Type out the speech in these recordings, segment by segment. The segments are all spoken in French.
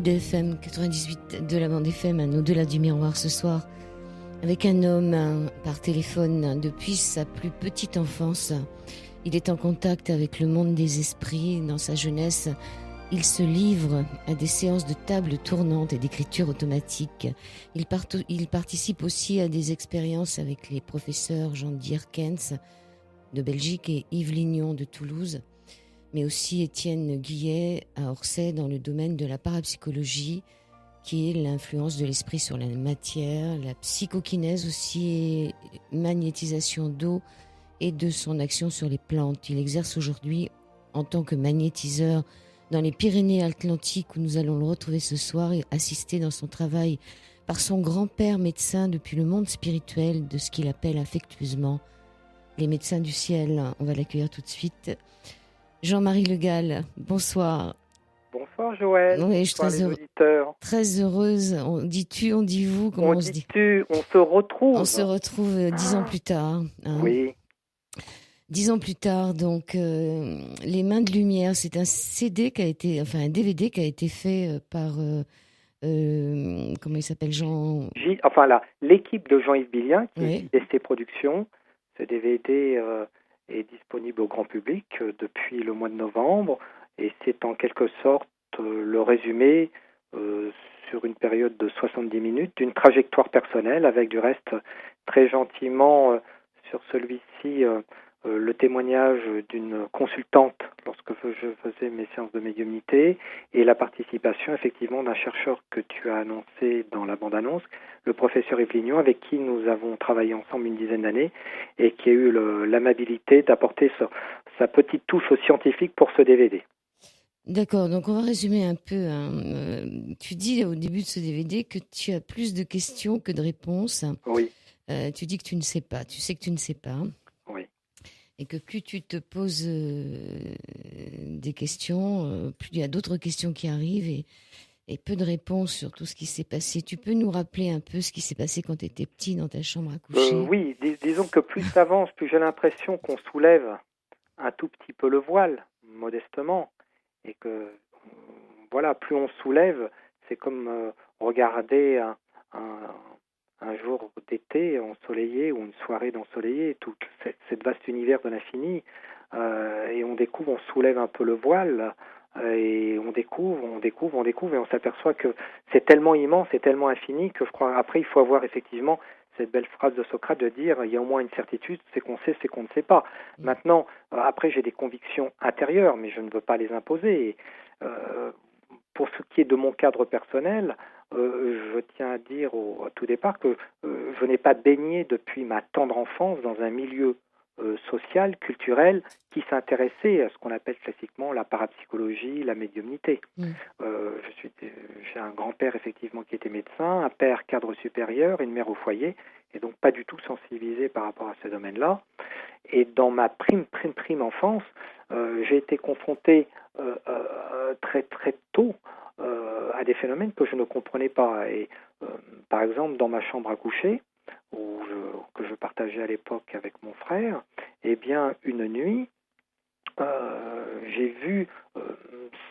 IDFM 98 de la bande FM, un au-delà du miroir ce soir, avec un homme par téléphone depuis sa plus petite enfance. Il est en contact avec le monde des esprits. Dans sa jeunesse, il se livre à des séances de table tournante et d'écriture automatique. Il participe aussi à des expériences avec les professeurs Jean Dierkens de Belgique et Yves Lignon de Toulouse, mais aussi Étienne Guillet à Orsay dans le domaine de la parapsychologie, qui est l'influence de l'esprit sur la matière, la psychokinèse aussi, et magnétisation d'eau et de son action sur les plantes. Il exerce aujourd'hui en tant que magnétiseur dans les Pyrénées-Atlantiques, où nous allons le retrouver ce soir, et assisté dans son travail par son grand-père médecin depuis le monde spirituel de ce qu'il appelle affectueusement les médecins du ciel. On va l'accueillir tout de suite. Jean-Marie Le Gall, bonsoir. Bonsoir Joël, oui, je bonsoir les auditeurs. Très heureuse. On dit tu, on dit vous, comment on se dit tu, on se retrouve. On se retrouve 10 ans plus tard. Hein. Oui. 10 ans plus tard, donc Les Mains de Lumière, c'est un CD qui a été, enfin un DVD qui a été fait par comment il s'appelle, l'équipe de Jean-Yves Billien, qui est IDC Productions. Ce DVD est disponible au grand public depuis le mois de novembre, et c'est en quelque sorte le résumé sur une période de 70 minutes d'une trajectoire personnelle, avec du reste très gentiment sur celui-ci le témoignage d'une consultante lorsque je faisais mes séances de médiumnité, et la participation effectivement d'un chercheur que tu as annoncé dans la bande-annonce, le professeur Yves Lignon, avec qui nous avons travaillé ensemble une dizaine d'années et qui a eu l'amabilité d'apporter sa petite touche scientifique pour ce DVD. D'accord, donc on va résumer un peu. Tu dis au début de ce DVD que tu as plus de questions que de réponses. Oui. Tu dis que tu ne sais pas. Tu sais que tu ne sais pas. Oui. Et que plus tu te poses des questions, plus il y a d'autres questions qui arrivent et peu de réponses sur tout ce qui s'est passé. Tu peux nous rappeler un peu ce qui s'est passé quand tu étais petit dans ta chambre à coucher? Oui, disons que plus ça avance, plus j'ai l'impression qu'on soulève un tout petit peu le voile, modestement. Et que, voilà, plus on soulève, c'est comme regarder un jour d'été ensoleillé ou une soirée d'ensoleillé, tout cet vaste univers de l'infini, et on découvre, on soulève un peu le voile, et on découvre, et on s'aperçoit que c'est tellement immense, c'est tellement infini, que je crois, après, il faut avoir effectivement cette belle phrase de Socrate de dire, il y a au moins une certitude, c'est qu'on sait, c'est qu'on ne sait pas. Maintenant, après, j'ai des convictions intérieures, mais je ne veux pas les imposer. Et, pour ce qui est de mon cadre personnel, je tiens à dire au tout départ que je n'ai pas baigné depuis ma tendre enfance dans un milieu social, culturel, qui s'intéressait à ce qu'on appelle classiquement la parapsychologie, la médiumnité. J'ai un grand-père effectivement qui était médecin, un père cadre supérieur, une mère au foyer, et donc pas du tout sensibilisé par rapport à ce domaine-là. Et dans ma prime enfance, j'ai été confronté très très tôt à des phénomènes que je ne comprenais pas. Et par exemple, dans ma chambre à coucher, que je partageais à l'époque avec mon frère, eh bien, une nuit, j'ai vu,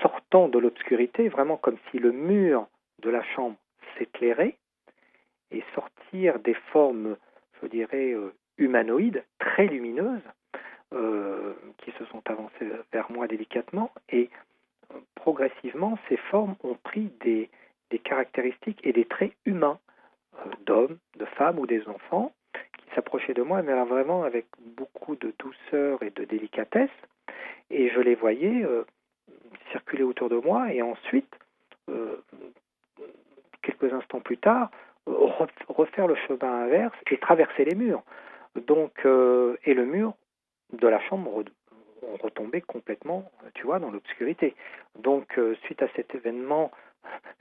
sortant de l'obscurité, vraiment comme si le mur de la chambre s'éclairait, et sortir des formes, je dirais, humanoïdes, très lumineuses, qui se sont avancées vers moi délicatement, et progressivement, ces formes ont pris des caractéristiques et des traits humains, d'hommes, de femmes ou des enfants, qui s'approchaient de moi, mais vraiment avec beaucoup de douceur et de délicatesse, et je les voyais circuler autour de moi, et ensuite, quelques instants plus tard, refaire le chemin inverse et traverser les murs. Donc, et le mur de la chambre retombait complètement, tu vois, dans l'obscurité. Donc, suite à cet événement,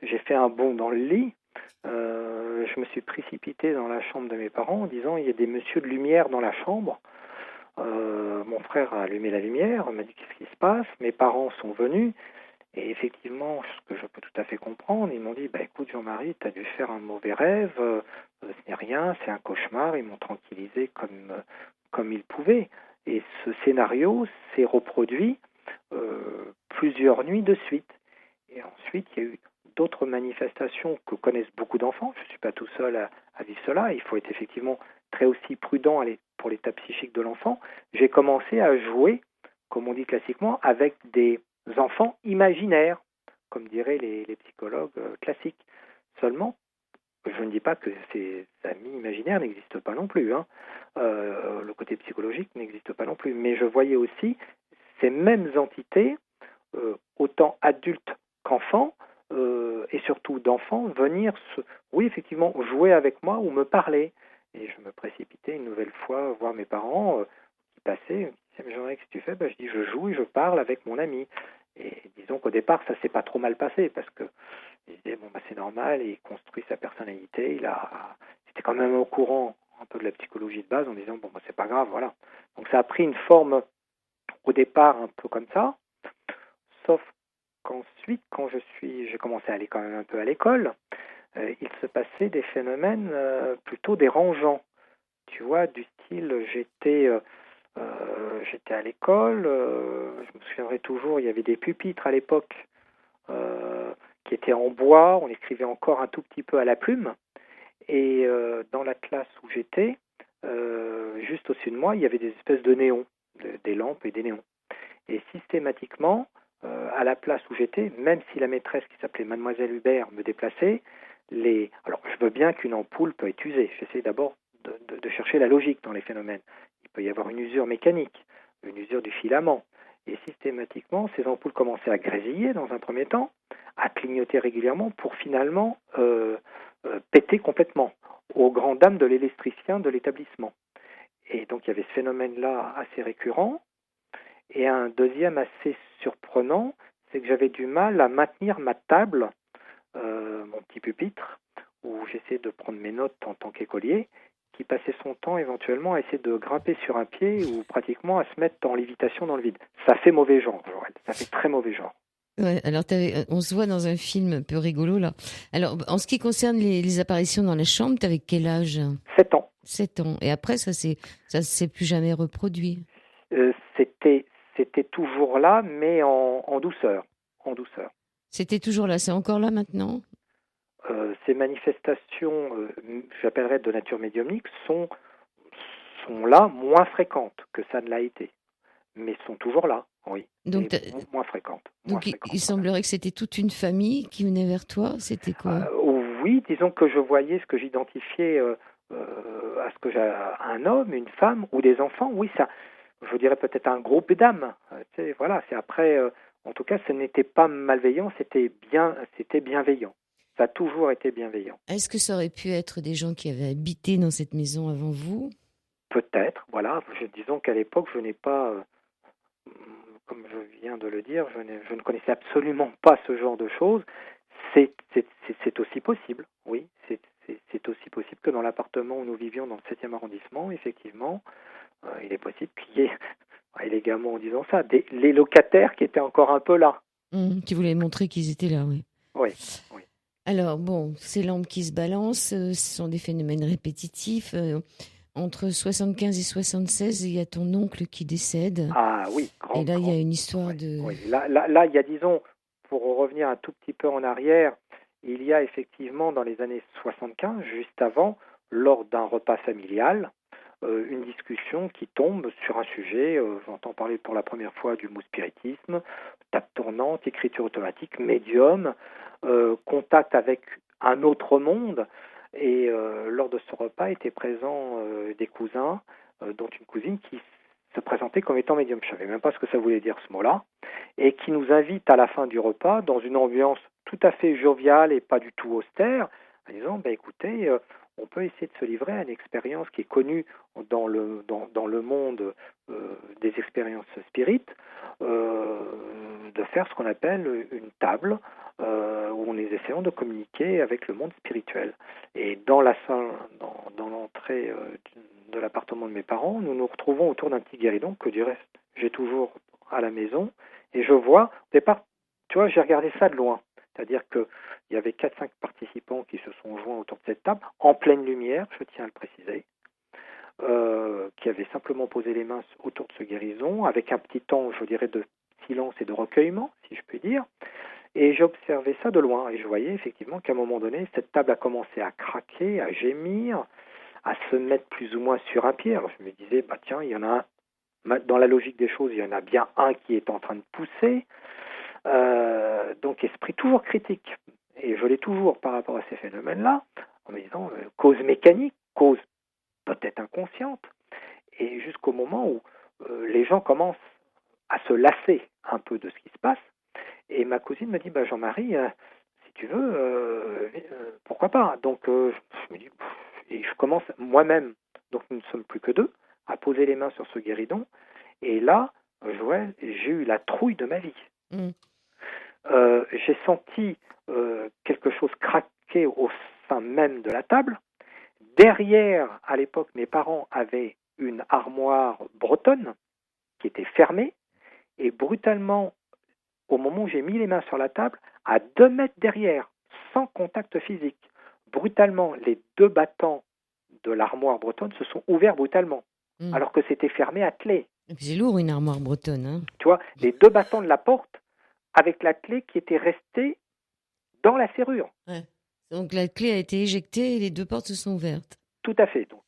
j'ai fait un bond dans le lit. Je me suis précipité dans la chambre de mes parents en disant, il y a des messieurs de lumière dans la chambre. Mon frère a allumé la lumière, m'a dit qu'est-ce qui se passe. Mes parents sont venus. Et effectivement, ce que je peux tout à fait comprendre, ils m'ont dit, écoute Jean-Marie, tu as dû faire un mauvais rêve, ce n'est rien, c'est un cauchemar. Ils m'ont tranquillisé comme ils pouvaient. Et ce scénario s'est reproduit plusieurs nuits de suite. Et ensuite, il y a eu d'autres manifestations que connaissent beaucoup d'enfants. Je ne suis pas tout seul à vivre cela. Il faut être effectivement très aussi prudent pour l'état psychique de l'enfant. J'ai commencé à jouer, comme on dit classiquement, avec des enfants imaginaires, comme diraient les psychologues classiques. Seulement, je ne dis pas que ces amis imaginaires n'existent pas non plus. Le côté psychologique n'existe pas non plus. Mais je voyais aussi ces mêmes entités, autant adultes qu'enfants, et surtout d'enfants, venir, oui, effectivement, jouer avec moi ou me parler. Et je me précipitais une nouvelle fois voir mes parents qui passaient. Mais Jean-Marc, qu'est-ce que tu fais? Je dis, je joue et je parle avec mon ami. Et disons qu'au départ, ça s'est pas trop mal passé parce que il disait, c'est normal, il construit sa personnalité, c'était quand même au courant un peu de la psychologie de base en disant, c'est pas grave, voilà. Donc ça a pris une forme au départ un peu comme ça, sauf qu'ensuite, quand j'ai commencé à aller quand même un peu à l'école, il se passait des phénomènes plutôt dérangeants. Tu vois, du style, j'étais à l'école, je me souviendrai toujours, il y avait des pupitres à l'époque qui étaient en bois, on écrivait encore un tout petit peu à la plume, et dans la classe où j'étais, juste au-dessus de moi, il y avait des espèces de néons, des lampes et des néons. Et systématiquement, à la place où j'étais, même si la maîtresse qui s'appelait Mademoiselle Hubert me déplaçait, alors je veux bien qu'une ampoule peut être usée, j'essaie d'abord de chercher la logique dans les phénomènes. Il peut y avoir une usure mécanique, une usure du filament, et systématiquement, ces ampoules commençaient à grésiller dans un premier temps, à clignoter régulièrement pour finalement péter complètement, aux grandes dames de l'électricien de l'établissement. Et donc il y avait ce phénomène-là assez récurrent. Et un deuxième assez surprenant, c'est que j'avais du mal à maintenir ma table, mon petit pupitre, où j'essayais de prendre mes notes en tant qu'écolier, qui passait son temps éventuellement à essayer de grimper sur un pied ou pratiquement à se mettre en lévitation dans le vide. Ça fait mauvais genre, Jorel. Ça fait très mauvais genre. Ouais, alors on se voit dans un film un peu rigolo là. Alors en ce qui concerne les apparitions dans la chambre, t'avais quel âge? 7 ans. 7 ans. Et après ça s'est plus jamais reproduit. C'était toujours là, mais en douceur. En douceur. C'était toujours là, c'est encore là maintenant? Ces manifestations, j'appellerais de nature médiumnique, sont là moins fréquentes que ça ne l'a été, mais sont toujours là, oui, Donc, moins fréquentes. Donc il semblerait que c'était toute une famille qui venait vers toi, c'était quoi? Oui, disons que je voyais ce que j'identifiais à ce que j'ai un homme, une femme ou des enfants, oui, ça, je dirais peut-être un groupe d'âmes. Voilà, c'est après, en tout cas, ce n'était pas malveillant, c'était bienveillant. Ça a toujours été bienveillant. Est-ce que ça aurait pu être des gens qui avaient habité dans cette maison avant vous? Peut-être, voilà. Disons qu'à l'époque, je n'ai pas, comme je viens de le dire, je ne connaissais absolument pas ce genre de choses. C'est aussi possible, oui. C'est aussi possible que dans l'appartement où nous vivions dans le 7e arrondissement, effectivement, il est possible qu'il y ait, élégamment en disant ça, les locataires qui étaient encore un peu là. Qui voulaient montrer qu'ils étaient là, oui. Oui. Alors, bon, ces lampes qui se balancent, ce sont des phénomènes répétitifs. Entre 75 et 76, il y a ton oncle qui décède. Ah oui, et là, il y a une histoire de... Oui. Là, il y a, disons, pour revenir un tout petit peu en arrière, il y a effectivement dans les années 75, juste avant, lors d'un repas familial, une discussion qui tombe sur un sujet, j'entends parler pour la première fois du mot spiritisme, table tournante, écriture automatique, médium, contact avec un autre monde. Et lors de ce repas étaient présents des cousins, dont une cousine qui se présentait comme étant médium. Je ne savais même pas ce que ça voulait dire ce mot-là. Et qui nous invite à la fin du repas, dans une ambiance tout à fait joviale et pas du tout austère, en disant, écoutez, on peut essayer de se livrer à une expérience qui est connue dans le monde des expériences spirites, de faire ce qu'on appelle une table où on est essayant de communiquer avec le monde spirituel. Et dans la salle, dans l'entrée de l'appartement de mes parents, nous nous retrouvons autour d'un petit guéridon que du reste j'ai toujours à la maison, et je vois, au départ, tu vois, j'ai regardé ça de loin. C'est-à-dire qu'il y avait 4-5 participants qui se sont joints autour de cette table, en pleine lumière, je tiens à le préciser, qui avaient simplement posé les mains autour de ce guérison, avec un petit temps, je dirais, de silence et de recueillement, si je puis dire. Et j'observais ça de loin, et je voyais effectivement qu'à un moment donné, cette table a commencé à craquer, à gémir, à se mettre plus ou moins sur un pied. Alors je me disais, bah tiens, il y en a un, dans la logique des choses, il y en a bien un qui est en train de pousser. Donc esprit toujours critique. Et je l'ai toujours par rapport à ces phénomènes-là, en me disant, cause mécanique, cause peut-être inconsciente, et jusqu'au moment où les gens commencent à se lasser un peu de ce qui se passe. Et ma cousine me dit, bah, Jean-Marie, si tu veux, pourquoi pas. Donc je me dis, et je commence moi-même, donc nous ne sommes plus que deux, à poser les mains sur ce guéridon. Et là, Joël, j'ai eu la trouille de ma vie. J'ai senti quelque chose craquer au sein même de la table. Derrière, à l'époque, mes parents avaient une armoire bretonne qui était fermée, et brutalement, au moment où j'ai mis les mains sur la table, à 2 mètres derrière, sans contact physique, brutalement, les 2 battants de l'armoire bretonne se sont ouverts brutalement, alors que c'était fermé à clé. C'est lourd, une armoire bretonne. Hein. Tu vois, les 2 battants de la porte, avec la clé qui était restée dans la serrure. Ouais. Donc la clé a été éjectée et les 2 portes se sont ouvertes. Tout à fait. Donc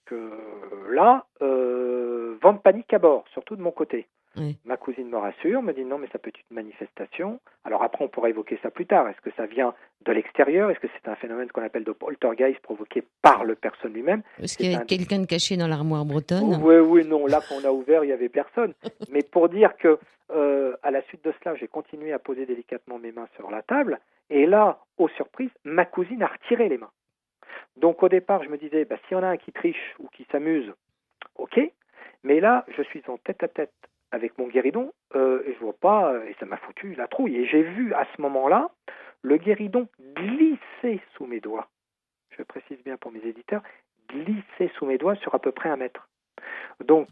là, vent de panique à bord, surtout de mon côté. Ouais. Ma cousine me rassure, me dit non, mais ça peut être une manifestation. Alors après, on pourra évoquer ça plus tard. Est-ce que ça vient de l'extérieur? Est-ce que c'est un phénomène qu'on appelle de poltergeist provoqué par le personne lui-même? Est-ce qu'il y avait quelqu'un de caché dans l'armoire bretonne? Oui, non. Là, quand on a ouvert, il n'y avait personne. Mais pour dire que, à la suite de cela, j'ai continué à poser délicatement mes mains sur la table. Et là, aux surprises, ma cousine a retiré les mains. Donc au départ, je me disais, bah, s'il y en a un qui triche ou qui s'amuse, ok. Mais là, je suis en tête-à-tête avec mon guéridon, et je vois pas, et ça m'a foutu la trouille. Et j'ai vu à ce moment-là le guéridon glisser sous mes doigts. Je précise bien pour mes éditeurs, glisser sous mes doigts sur à peu près 1 mètre. Donc,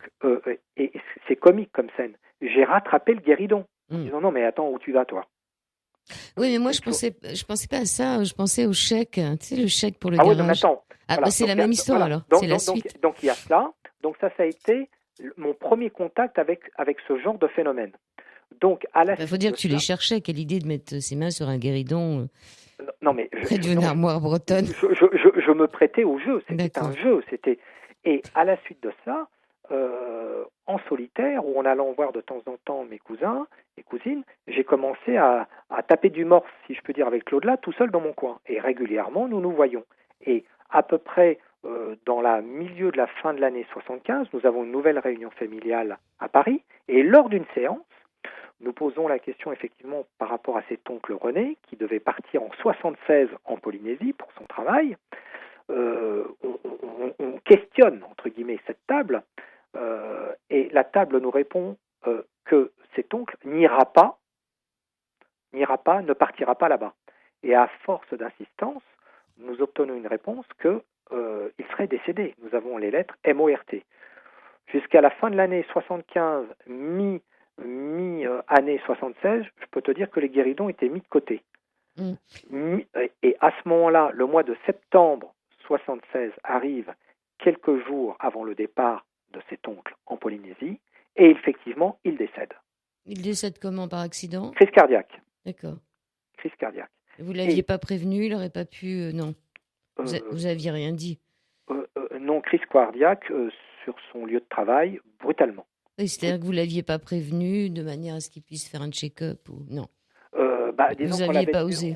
et c'est comique comme scène. J'ai rattrapé le guéridon en disant non mais attends, où tu vas toi? Oui, mais moi je pensais pas à ça. Je pensais au chèque. Tu sais, le chèque pour le garage. Oui, non, mais attends. Ah, voilà. Bah, c'est donc, la même histoire voilà. Alors. C'est la suite. Donc il y a cela. Donc ça a été mon premier contact avec ce genre de phénomène. Donc à la. Il faut dire que tu les cherchais. Quelle idée de mettre ses mains sur un guéridon. Non mais près d'une armoire bretonne. Je me prêtais au jeu. C'était un jeu. Et à la suite de ça, en solitaire, ou en allant voir de temps en temps mes cousins et cousines, j'ai commencé à taper du morse, si je peux dire, avec Claude là, tout seul dans mon coin. Et régulièrement, nous nous voyons. Et à peu près dans le milieu de la fin de l'année 75, nous avons une nouvelle réunion familiale à Paris. Et lors d'une séance, nous posons la question effectivement par rapport à cet oncle René, qui devait partir en 76 en Polynésie pour son travail. On questionne, entre guillemets, cette table, et la table nous répond que cet oncle n'ira pas, ne partira pas là-bas. Et à force d'insistance, nous obtenons une réponse que il serait décédé. Nous avons les lettres MORT. Jusqu'à la fin de l'année 75, mi-année 76, je peux te dire que les guéridons étaient mis de côté. Et à ce moment-là, le mois de septembre 76 arrive quelques jours avant le départ de cet oncle en Polynésie, et effectivement, il décède. Il décède comment? Par accident? Crise cardiaque. D'accord. Crise cardiaque. Vous ne l'aviez pas prévenu? Il n'aurait pas pu... non. Vous n'aviez rien dit? Non, crise cardiaque sur son lieu de travail, brutalement. C'est-à-dire que vous ne l'aviez pas prévenu de manière à ce qu'il puisse faire un check-up ou... Non. Disons vous n'aviez pas osé?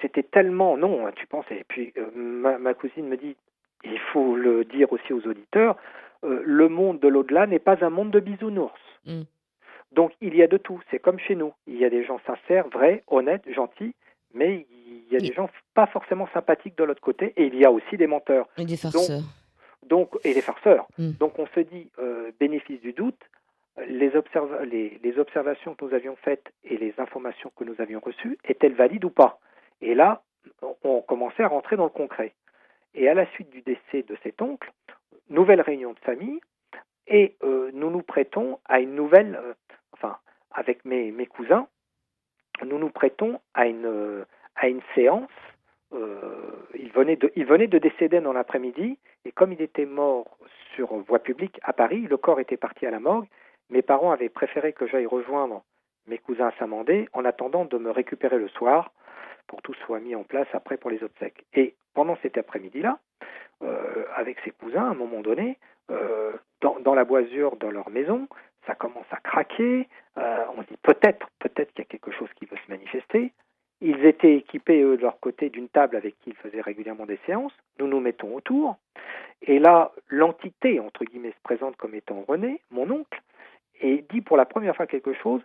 C'était tellement... Non, tu penses... Et puis, ma cousine me dit, il faut le dire aussi aux auditeurs, le monde de l'au-delà n'est pas un monde de bisounours. Donc, il y a de tout. C'est comme chez nous. Il y a des gens sincères, vrais, honnêtes, gentils, mais il y a des gens pas forcément sympathiques de l'autre côté, et il y a aussi des menteurs. Et des farceurs. Et des farceurs. Donc, on se dit, bénéfice du doute, les observations que nous avions faites et les informations que nous avions reçues, étaient-elles valides ou pas? Et là, on commençait à rentrer dans le concret. Et à la suite du décès de cet oncle, nouvelle réunion de famille, et nous nous prêtons à une nouvelle, avec mes cousins, nous nous prêtons à une séance. Il venait de décéder dans l'après-midi, et comme il était mort sur voie publique à Paris, le corps était parti à la morgue. Mes parents avaient préféré que j'aille rejoindre mes cousins à Saint-Mandé en attendant de me récupérer le soir pour que tout soit mis en place après pour les obsèques. Et pendant cet après-midi-là, avec ses cousins, à un moment donné, dans la boisure de leur maison, ça commence à craquer, on se dit peut-être qu'il y a quelque chose qui veut se manifester. Ils étaient équipés, eux, de leur côté, d'une table avec qui ils faisaient régulièrement des séances. Nous nous mettons autour. Et là, l'entité, entre guillemets, se présente comme étant René, mon oncle, et dit pour la première fois quelque chose,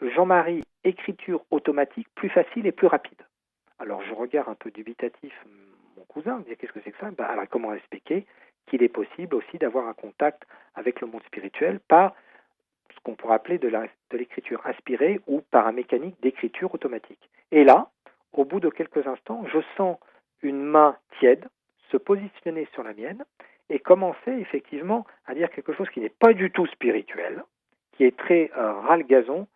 Jean-Marie, écriture automatique, plus facile et plus rapide. Alors je regarde un peu dubitatif mon cousin, me dit qu'est-ce que c'est que ça? Alors comment expliquer qu'il est possible aussi d'avoir un contact avec le monde spirituel par ce qu'on pourrait appeler de l'écriture inspirée ou par un mécanique d'écriture automatique. Et là, au bout de quelques instants, je sens une main tiède se positionner sur la mienne et commencer effectivement à dire quelque chose qui n'est pas du tout spirituel, qui est très ras le gazon,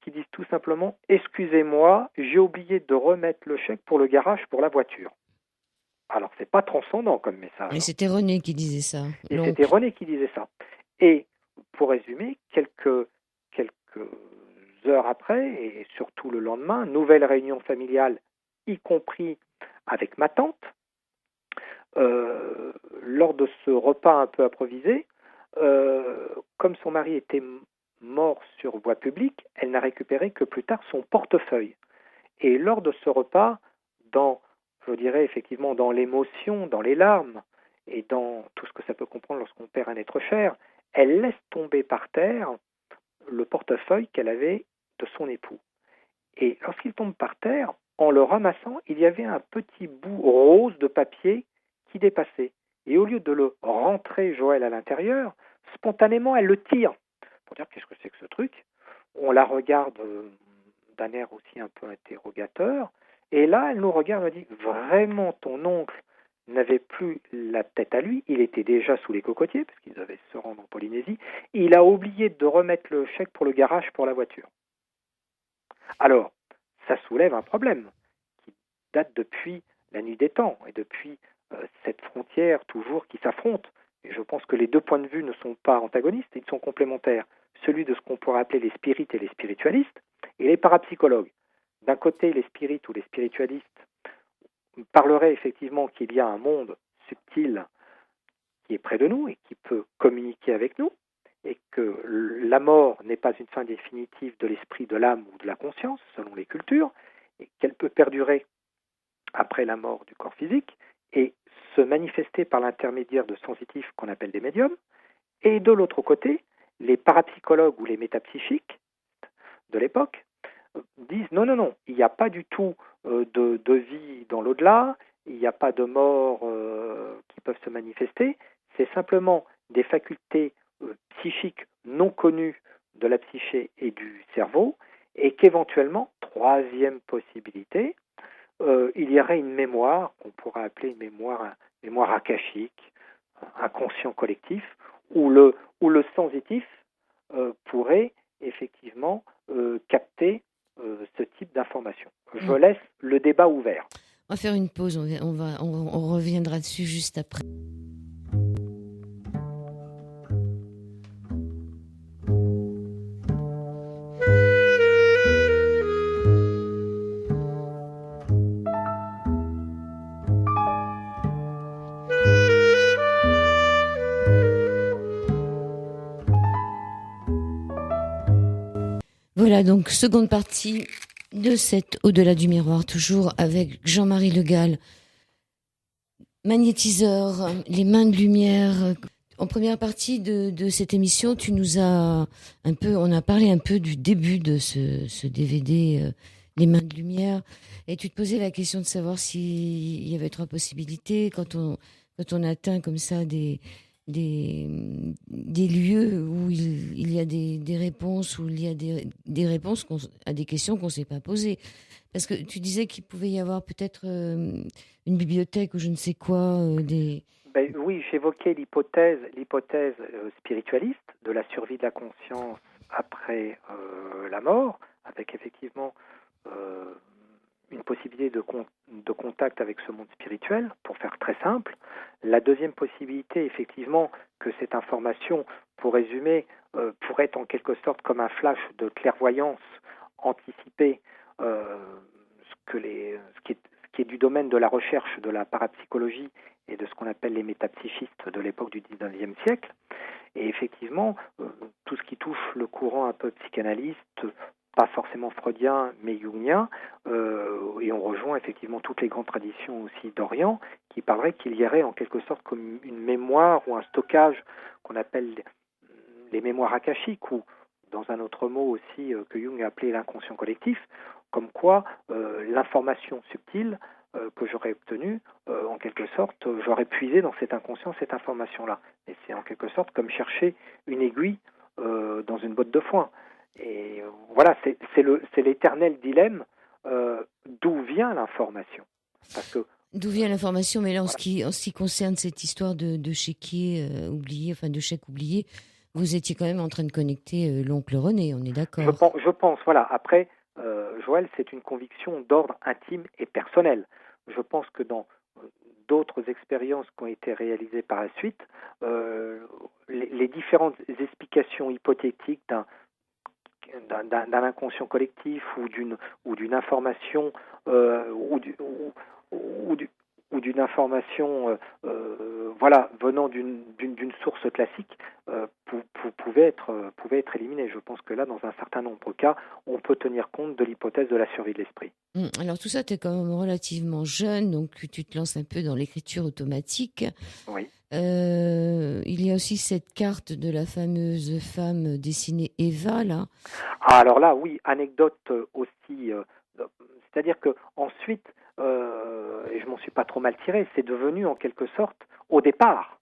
qui disent tout simplement « Excusez-moi, j'ai oublié de remettre le chèque pour le garage pour la voiture ». Alors, c'est pas transcendant comme message. Et c'était René qui disait ça. Et c'était René qui disait ça. Et pour résumer, quelques heures après, et surtout le lendemain, nouvelle réunion familiale, y compris avec ma tante. Lors de ce repas un peu improvisé, comme son mari était mort sur voie publique, elle n'a récupéré que plus tard son portefeuille. Et lors de ce repas, je dirais effectivement dans l'émotion, dans les larmes, et dans tout ce que ça peut comprendre lorsqu'on perd un être cher, elle laisse tomber par terre le portefeuille qu'elle avait de son époux. Et lorsqu'il tombe par terre, en le ramassant, il y avait un petit bout rose de papier qui dépassait. Et au lieu de le rentrer, Joël, à l'intérieur, spontanément, elle le tire. Pour dire, qu'est-ce que c'est que ce truc? On la regarde d'un air aussi un peu interrogateur. Et là, elle nous regarde et dit, vraiment, ton oncle n'avait plus la tête à lui. Il était déjà sous les cocotiers, parce qu'ils avaient se rendre en Polynésie. Il a oublié de remettre le chèque pour le garage pour la voiture. Alors, ça soulève un problème qui date depuis la nuit des temps et depuis cette frontière toujours qui s'affronte. Et je pense que les deux points de vue ne sont pas antagonistes, ils sont complémentaires. Celui de ce qu'on pourrait appeler les spirites et les spiritualistes et les parapsychologues. D'un côté, les spirites ou les spiritualistes parleraient effectivement qu'il y a un monde subtil qui est près de nous et qui peut communiquer avec nous, et que la mort n'est pas une fin définitive de l'esprit, de l'âme ou de la conscience, selon les cultures, et qu'elle peut perdurer après la mort du corps physique et se manifester par l'intermédiaire de sensitifs qu'on appelle des médiums. Et de l'autre côté, les parapsychologues ou les métapsychiques de l'époque disent non, il n'y a pas du tout de vie dans l'au-delà, il n'y a pas de mort qui peuvent se manifester, c'est simplement des facultés psychiques non connues de la psyché et du cerveau, et qu'éventuellement, troisième possibilité, il y aurait une mémoire qu'on pourrait appeler une mémoire akashique, un conscient collectif, où le sensitif pourrait effectivement capter ce type d'information. Je laisse le débat ouvert. On va faire une pause, on reviendra dessus juste après. Voilà donc seconde partie de cette Au-delà du miroir, toujours avec Jean-Marie Le Gall, magnétiseur, les mains de lumière. En première partie de cette émission, on a parlé un peu du début de ce DVD, les mains de lumière, et tu te posais la question de savoir s'il y avait trois possibilités quand on atteint comme ça des lieux où il y a des réponses, où il y a des réponses à des questions qu'on ne s'est pas posées. Parce que tu disais qu'il pouvait y avoir peut-être une bibliothèque ou je ne sais quoi. Oui, j'évoquais l'hypothèse spiritualiste de la survie de la conscience après la mort, avec effectivement une possibilité de contact avec ce monde spirituel, pour faire très simple. La deuxième possibilité, effectivement, que cette information, pour résumer, pourrait être en quelque sorte comme un flash de clairvoyance anticipée, ce qui est du domaine de la recherche de la parapsychologie et de ce qu'on appelle les métapsychistes de l'époque du 19e siècle. Et effectivement, tout ce qui touche le courant un peu psychanalyste, pas forcément freudien, mais jungien, et on rejoint effectivement toutes les grandes traditions aussi d'Orient, qui parleraient qu'il y aurait en quelque sorte comme une mémoire ou un stockage qu'on appelle les mémoires akashiques, ou dans un autre mot aussi que Jung a appelé l'inconscient collectif, comme quoi l'information subtile que j'aurais obtenue, en quelque sorte, j'aurais puisé dans cet inconscient cette information-là. Et c'est en quelque sorte comme chercher une aiguille dans une botte de foin. Et voilà, c'est l'éternel dilemme, d'où vient l'information. Parce que D'où vient l'information? Mais là, voilà. en ce qui concerne cette histoire de chéquier oublié, enfin de chèque oublié, vous étiez quand même en train de connecter l'oncle René, on est d'accord? Je pense, voilà. Après, Joël, c'est une conviction d'ordre intime et personnel. Je pense que dans d'autres expériences qui ont été réalisées par la suite, les différentes explications hypothétiques d'un inconscient collectif ou d'une information ou d'une information voilà, venant d'une source classique pouvait être éliminée. Je pense que là, dans un certain nombre de cas, on peut tenir compte de l'hypothèse de la survie de l'esprit. Alors tout ça, tu es quand même relativement jeune, donc tu te lances un peu dans l'écriture automatique. Oui. Il y a aussi cette carte de la fameuse femme dessinée Eva, là. Ah, alors là, oui, anecdote aussi. C'est-à-dire que ensuite, et je m'en suis pas trop mal tiré, c'est devenu en quelque sorte, au départ,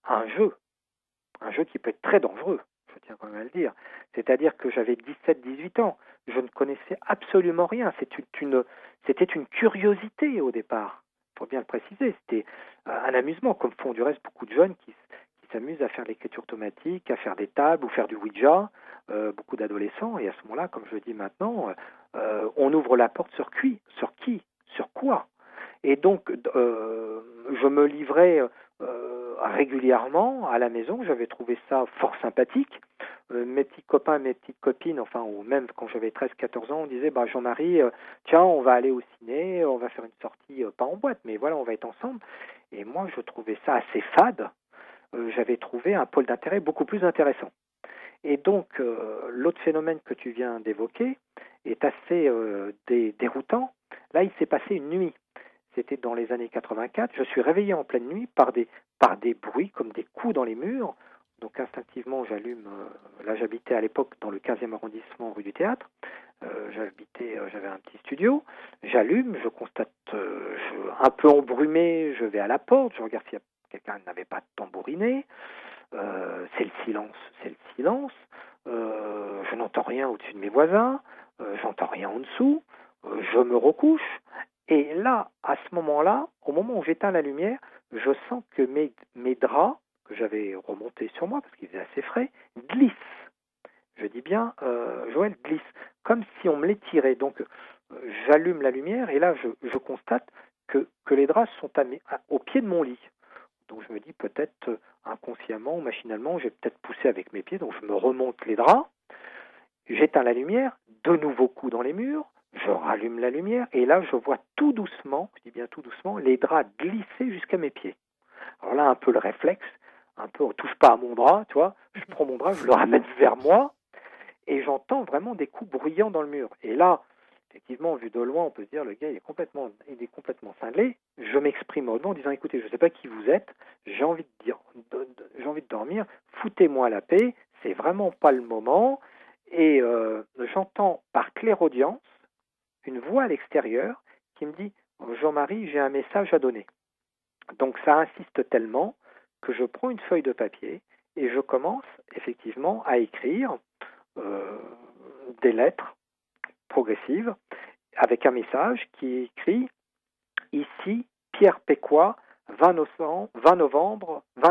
un jeu qui peut être très dangereux, je tiens quand même à le dire. C'est-à-dire que j'avais 17-18 ans, je ne connaissais absolument rien, c'était une curiosité au départ, il faut bien le préciser, c'était un amusement, comme font du reste beaucoup de jeunes qui s'amusent à faire l'écriture automatique, à faire des tables ou faire du Ouija, beaucoup d'adolescents, et à ce moment-là, comme je le dis maintenant, on ouvre la porte sur qui, sur quoi. Et donc, je me livrais régulièrement à la maison. J'avais trouvé ça fort sympathique. Mes petits copains, mes petites copines, enfin, ou même quand j'avais 13-14 ans, on disait, bah, Jean-Marie, tiens, on va aller au ciné, on va faire une sortie, pas en boîte, mais voilà, on va être ensemble. Et moi, je trouvais ça assez fade. J'avais trouvé un pôle d'intérêt beaucoup plus intéressant. Et donc, l'autre phénomène que tu viens d'évoquer est assez déroutant. Là, il s'est passé une nuit. C'était dans les années 84. Je suis réveillé en pleine nuit par des bruits comme des coups dans les murs. Donc instinctivement, j'allume. Là, j'habitais à l'époque dans le 15e arrondissement rue du Théâtre. J'avais un petit studio. J'allume, je constate un peu embrumé. Je vais à la porte, je regarde si quelqu'un n'avait pas tambouriné. C'est le silence. Je n'entends rien au-dessus de mes voisins. J'entends rien en dessous. Je me recouche. Et là, à ce moment-là, au moment où j'éteins la lumière, je sens que mes draps, que j'avais remontés sur moi, parce qu'ils étaient assez frais, glissent. Je dis bien, Joël, glisse. Comme si on me les tirait. Donc, j'allume la lumière et là, je constate que les draps sont au pied de mon lit. Donc, je me dis peut-être inconsciemment ou machinalement, j'ai peut-être poussé avec mes pieds. Donc, je me remonte les draps. J'éteins la lumière, de nouveaux coups dans les murs, je rallume la lumière et là je vois tout doucement, je dis bien tout doucement, les draps glisser jusqu'à mes pieds. Alors là un peu le réflexe, un peu on touche pas à mon drap, tu vois, je prends mon drap, je le ramène vers moi et j'entends vraiment des coups bruyants dans le mur. Et là, effectivement, vu de loin, on peut se dire le gars il est complètement cinglé. Je m'exprime en disant écoutez, je ne sais pas qui vous êtes, j'ai envie de dormir, foutez-moi la paix, c'est vraiment pas le moment. Et j'entends par clairaudience une voix à l'extérieur qui me dit « Jean-Marie, j'ai un message à donner ». Donc ça insiste tellement que je prends une feuille de papier et je commence effectivement à écrire des lettres progressives avec un message qui est écrit « Ici, Pierre Péquois, 20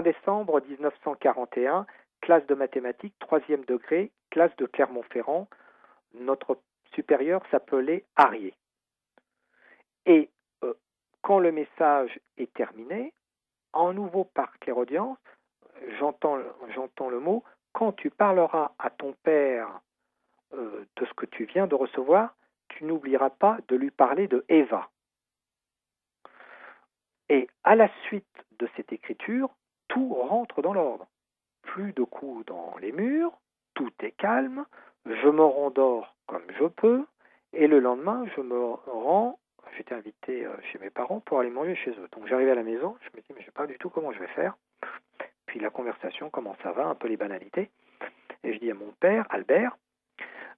décembre 1941, classe de mathématiques, 3e degré, classe de Clermont-Ferrand. Notre supérieur s'appelait Arié. » Et quand le message est terminé, en nouveau par clairaudience, j'entends le mot, quand tu parleras à ton père de ce que tu viens de recevoir, tu n'oublieras pas de lui parler de Eva. Et à la suite de cette écriture, tout rentre dans l'ordre. Plus de coups dans les murs, tout est calme, je me rendors comme je peux, et le lendemain, j'étais invité chez mes parents pour aller manger chez eux. Donc j'arrive à la maison, je me dis, mais je ne sais pas du tout comment je vais faire. Puis la conversation, comment ça va, un peu les banalités. Et je dis à mon père, Albert,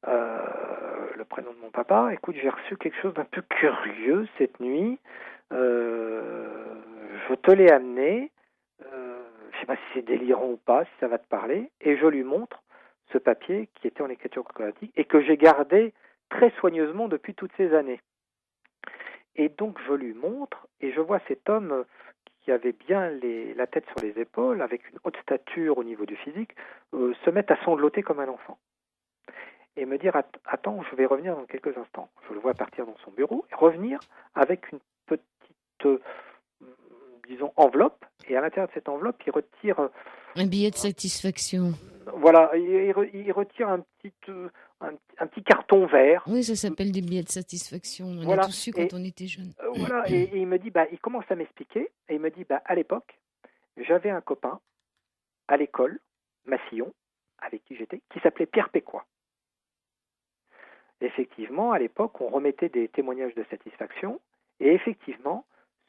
le prénom de mon papa, écoute, j'ai reçu quelque chose d'un peu curieux cette nuit, je te l'ai amené, je ne sais pas si c'est délirant ou pas, si ça va te parler, et je lui montre ce papier qui était en écriture chromatique et que j'ai gardé très soigneusement depuis toutes ces années. Et donc je lui montre, et je vois cet homme qui avait bien la tête sur les épaules, avec une haute stature au niveau du physique, se mettre à sangloter comme un enfant. Et me dire, attends, je vais revenir dans quelques instants. Je le vois partir dans son bureau et revenir avec une petite, disons, enveloppe. Et à l'intérieur de cette enveloppe, il retire... un billet de satisfaction. Voilà, il retire un petit carton vert. Oui, ça s'appelle des billets de satisfaction. On voilà. a tous su quand on était jeune. Voilà, et il me dit, il commence à m'expliquer. Et il me dit, à l'époque, j'avais un copain à l'école, Massillon, avec qui j'étais, qui s'appelait Pierre Pécois. Effectivement, à l'époque, on remettait des témoignages de satisfaction, et effectivement,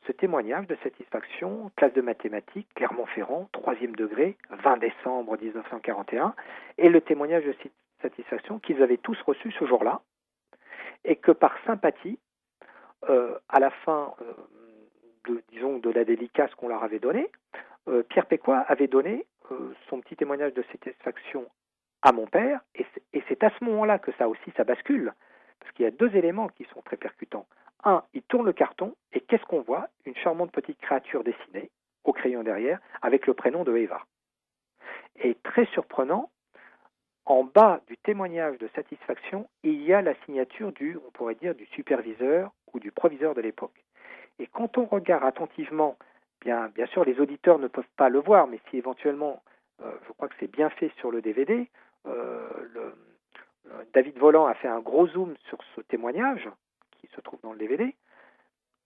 ce témoignage de satisfaction, classe de mathématiques, Clermont-Ferrand, 3e degré, 20 décembre 1941, et le témoignage de satisfaction qu'ils avaient tous reçu ce jour-là, et que par sympathie, à la fin de la dédicace qu'on leur avait donnée, Pierre Pécois avait donné son petit témoignage de satisfaction à mon père, et c'est à ce moment-là que ça bascule, parce qu'il y a deux éléments qui sont très percutants. Un, il tourne le carton, et qu'est-ce qu'on voit? Une charmante petite créature dessinée, au crayon derrière, avec le prénom de Eva. Et très surprenant, en bas du témoignage de satisfaction, il y a la signature on pourrait dire, du superviseur ou du proviseur de l'époque. Et quand on regarde attentivement, bien sûr, les auditeurs ne peuvent pas le voir, mais si éventuellement, je crois que c'est bien fait sur le DVD, David Voland a fait un gros zoom sur ce témoignage qui se trouve dans le DVD.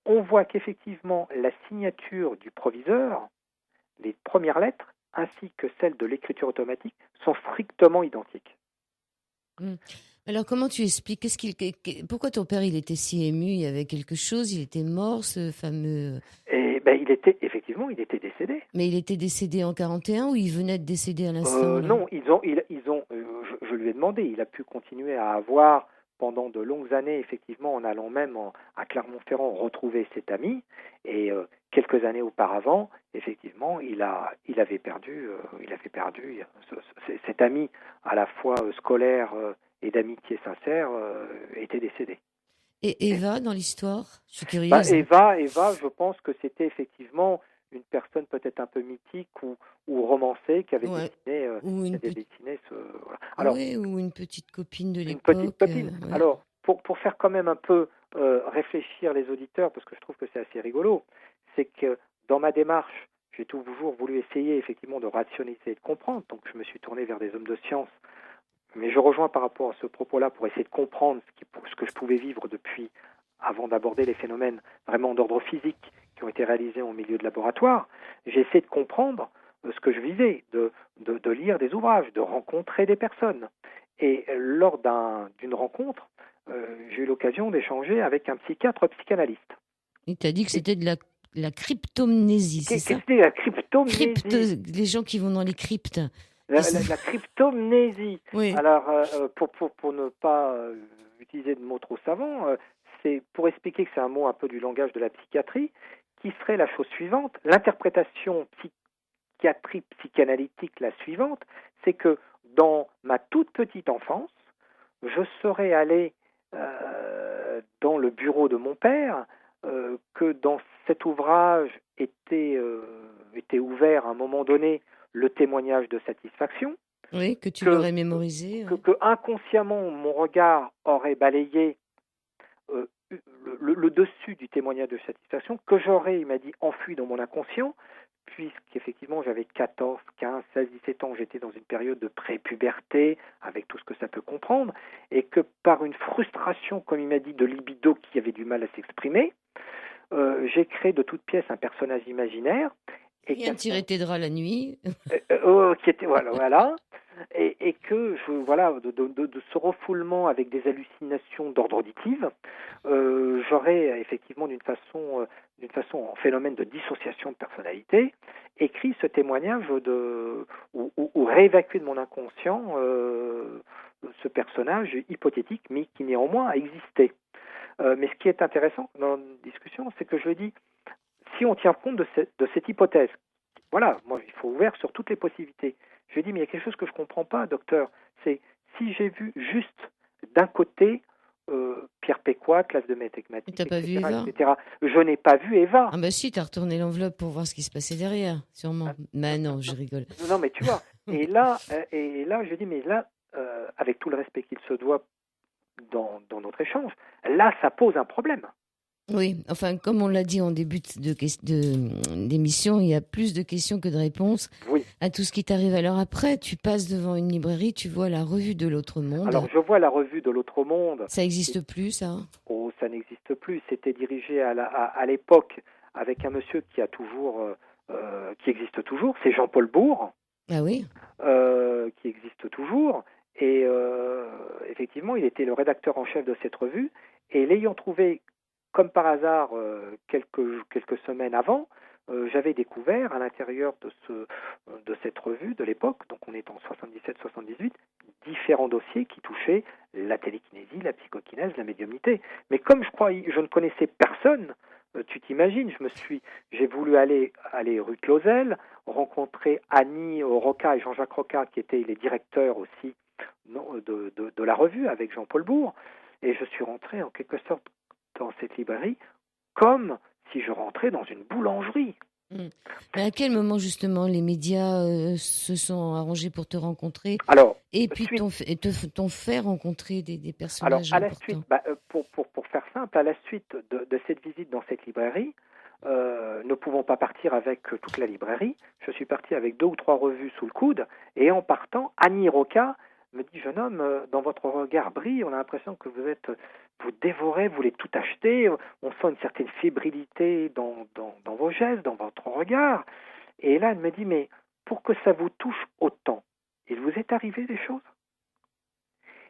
On voit qu'effectivement la signature du proviseur, les premières lettres, ainsi que celle de l'écriture automatique, sont strictement identiques. Alors comment tu expliques pourquoi ton père il était si ému? Il y avait quelque chose, il était mort, ce fameux... il était décédé. Mais il était décédé en 41 ou il venait de décéder à l'instant? Non, je lui ai demandé, il a pu continuer à avoir pendant de longues années, effectivement, en allant même à Clermont-Ferrand retrouver cet ami, et quelques années auparavant, effectivement, il avait perdu cet ami à la fois scolaire et d'amitié sincère, était décédé. Et Eva, dans l'histoire? Je suis curieuse. Eva, je pense que c'était effectivement une personne peut-être un peu mythique ou romancée qui avait dessiné ce... Voilà. Alors, ou une petite copine de l'époque. Une petite copine. Ouais. Alors, pour faire quand même un peu réfléchir les auditeurs, parce que je trouve que c'est assez rigolo, c'est que dans ma démarche, j'ai toujours voulu essayer effectivement de rationaliser et de comprendre, donc je me suis tourné vers des hommes de science, mais je rejoins par rapport à ce propos-là pour essayer de comprendre ce que je pouvais vivre depuis, avant d'aborder les phénomènes vraiment d'ordre physique qui ont été réalisés en milieu de laboratoire. J'ai essayé de comprendre ce que je vivais, de lire des ouvrages, de rencontrer des personnes. Et lors d'une rencontre, j'ai eu l'occasion d'échanger avec un psychiatre-psychanalyste. Il t'a dit que c'était de la cryptomnésie, c'est ça? C'était la cryptomnésie. Les gens qui vont dans les cryptes. La cryptomnésie. Oui. Alors, pour ne pas utiliser de mots trop savants, c'est pour expliquer que c'est un mot un peu du langage de la psychiatrie, qui serait la chose suivante. L'interprétation psychanalytique, la suivante, c'est que dans ma toute petite enfance, je serais allé dans le bureau de mon père, que dans cet ouvrage était ouvert à un moment donné le témoignage de satisfaction. Oui, que tu l'aurais mémorisé. Que inconsciemment, mon regard aurait balayé le dessus du témoignage de satisfaction que j'aurais, il m'a dit, enfui dans mon inconscient, puisqu'effectivement j'avais 14, 15, 16, 17 ans, j'étais dans une période de pré-puberté, avec tout ce que ça peut comprendre, et que par une frustration, comme il m'a dit, de libido qui avait du mal à s'exprimer, j'ai créé de toutes pièces un personnage imaginaire. Et Rien tiré tes draps la nuit. qui était voilà, et que voilà, de ce refoulement avec des hallucinations d'ordre auditif, j'aurais effectivement d'une façon en phénomène de dissociation de personnalité, écrit ce témoignage ou réévacué de mon inconscient ce personnage hypothétique, mais qui néanmoins a existé. Mais ce qui est intéressant dans la discussion, c'est que je dis, si on tient compte de cette hypothèse, voilà, moi il faut ouvrir sur toutes les possibilités. Je dis, mais il y a quelque chose que je ne comprends pas, docteur, c'est si j'ai vu juste d'un côté Pierre Péquois, classe de mathématiques, T'as pas vu Eva ? etc. Je n'ai pas vu Eva. Ah bah si, t'as retourné l'enveloppe pour voir ce qui se passait derrière, sûrement. Mais non, je rigole. Non, mais tu vois, et là, je dis, mais là, avec tout le respect qu'il se doit dans notre échange, là, ça pose un problème. Oui, enfin, comme on l'a dit en début d'émission, il y a plus de questions que de réponses à tout ce qui t'arrive. Alors après, tu passes devant une librairie, tu vois la revue de l'autre monde. Alors, je vois la revue de l'autre monde. Ça n'existe plus, ça ? Oh, ça n'existe plus. C'était dirigé à l'époque avec un monsieur qui a toujours, qui existe toujours, c'est Jean-Paul Bourg. Ah oui. Qui existe toujours. Et effectivement, il était le rédacteur en chef de cette revue. Et l'ayant trouvé, comme par hasard, quelques semaines avant, j'avais découvert à l'intérieur de cette revue de l'époque, donc on est en 77-78, différents dossiers qui touchaient la télékinésie, la psychokinèse, la médiumnité. Mais comme je ne connaissais personne, tu t'imagines, j'ai voulu aller rue Clausel, rencontrer Annie Roca et Jean-Jacques Roca, qui étaient les directeurs aussi de la revue, avec Jean-Paul Bourg, et je suis rentré en quelque sorte dans cette librairie comme si je rentrais dans une boulangerie. Mais à quel moment justement les médias se sont arrangés pour te rencontrer et puis t'ont fait rencontrer des personnages alors, à importants. la suite, pour faire simple, à la suite de cette visite dans cette librairie, ne pouvant pas partir avec toute la librairie, je suis parti avec 2 ou 3 revues sous le coude, et en partant, Annie Roca me dit, jeune homme, dans votre regard brille, on a l'impression que vous dévorez, vous voulez tout acheter, on sent une certaine fébrilité dans vos gestes, dans votre regard. Et là, elle me dit, mais pour que ça vous touche autant, il vous est arrivé des choses?